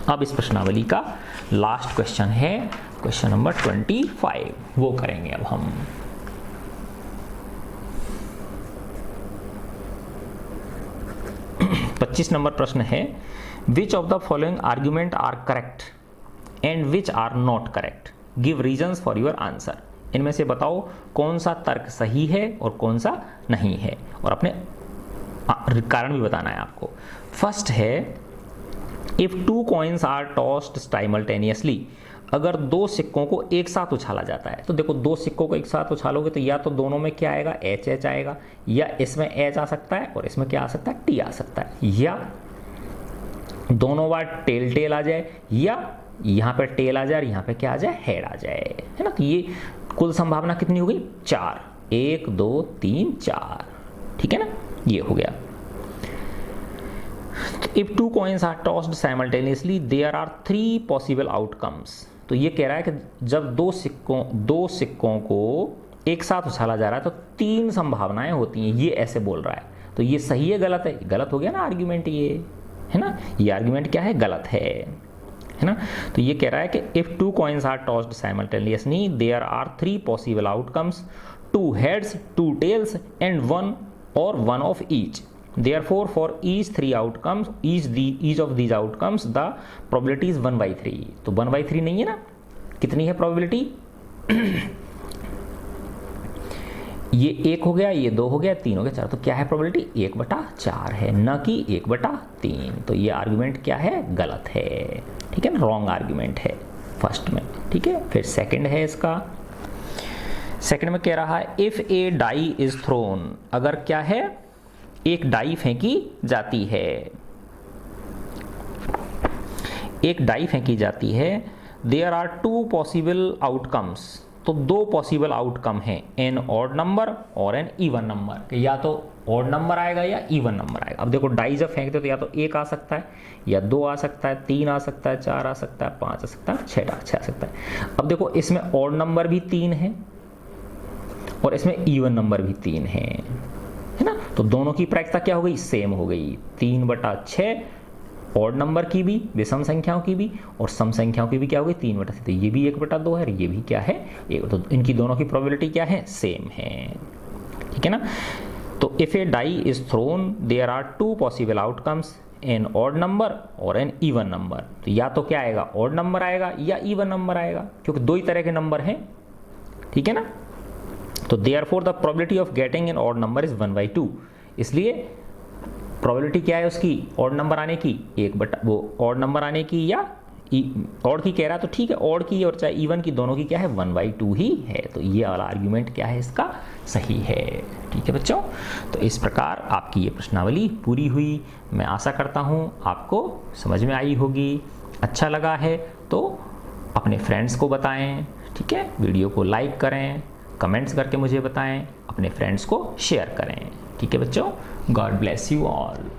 अब इस प्रश्नावली का लास्ट क्वेश्चन है क्वेश्चन नंबर 25, वो करेंगे अब हम। पच्चीस नंबर प्रश्न है, which of the following argument are correct and which are not correct, give reasons for your answer. इनमें से बताओ कौन सा तर्क सही है और कौन सा नहीं है, और अपने कारण भी बताना है आपको। फर्स्ट है, if 2 coins are tossed simultaneously, अगर 2 सिक्कों को एक साथ उछाला जाता है, तो देखो 2 सिक्कों को एक साथ उछालोगे तो या तो दोनों में क्या आएगा एच आएगा, या इसमें एच आ सकता है और इसमें क्या आ सकता है टी आ सकता है, या दोनों बार टेल आ जाए, या यहाँ पे टेल आ जाए और यहाँ पे क्या आ जाए हेड आ जाए, है ना। तो ये कुल संभावना कितनी हो गई 4, 1 2 3 4, ठीक है ना, ये हो गया। If 2 coins are tossed simultaneously, there are 3 possible outcomes. तो ये कह रहा है कि जब दो सिक्कों को एक साथ उछाला जा रहा है तो 3 संभावनाएं होती हैं, ये ऐसे बोल रहा है। तो ये सही है गलत है, गलत हो गया ना आर्ग्यूमेंट, ये है ना, ये आर्ग्यूमेंट क्या है गलत है ना। तो ये कह रहा है कि if 2 coins are tossed simultaneously, there are 3 possible outcomes, 2 heads, 2 tails and 1 or 1 of each. Therefore, for each 3 outcomes, each of these outcomes, the probability is 1/3. तो 1/3 नहीं है ना, कितनी है probability? ये 1 हो गया, ये 2 हो गया, 3 हो गया, 4, तो क्या है probability 1/4 है, न कि 1/3। तो ये आर्गुमेंट क्या है गलत है, ठीक है ना, रॉन्ग आर्गुमेंट है। फर्स्ट में, ठीक है। फिर सेकंड है इसका, सेकंड में कह रहा है if a die is thrown, अगर क्या है, एक डाई फेंकी जाती है, एक डाई फेंकी जाती है, there are two possible outcomes, तो दो पॉसिबल आउटकम हैं, एन ऑड नंबर और एन इवन नंबर, या तो ऑड नंबर आएगा या इवन नंबर आएगा। अब देखो डाई जब फेंकते तो या तो एक आ सकता है, या दो आ सकता है, तीन आ सकता है, चार आ सकता है, पांच आ सकता है, छह आ सकता है। अब देखो इसमें ऑड नंबर भी तीन है और इसमें इवन नंबर भी तीन है ना, तो दोनों की प्रायिकता क्या हो गई, सेम हो गई, 3/6 ऑड नंबर की भी, विषम संख्याओं की भी, और सम संख्याओं की भी क्या हो गई, 3/6। तो ये भी 1/2 है और ये भी क्या है, एक, तो इनकी दोनों की प्रोबेबिलिटी क्या है, सेम है, ठीक है ना। तो if a die is thrown there are two possible outcomes, an odd number और एन इवन नंबर, तो या तो क्या आएगा, ऑड नंबर आएगा या इवन नंबर आएगा, क्योंकि दो ही तरह के नंबर हैं, ठीक है ना। तो therefore the probability of getting an odd number is 1/2, इसलिए प्रोबेबिलिटी क्या है उसकी, ऑड नंबर आने की, वो ऑड नंबर आने की या ऑड की कह रहा है तो ठीक है, ऑड की और चाहे इवन की, दोनों की क्या है, 1/2 ही है। तो ये वाला आर्ग्यूमेंट क्या है इसका, सही है, ठीक है बच्चों। तो इस प्रकार आपकी ये प्रश्नावली पूरी हुई। मैं आशा करता हूँ आपको समझ में आई होगी। अच्छा लगा है तो अपने फ्रेंड्स को बताएं, ठीक है, वीडियो को लाइक करें, कमेंट्स करके मुझे बताएं, अपने फ्रेंड्स को शेयर करें, ठीक है बच्चों। God bless you all.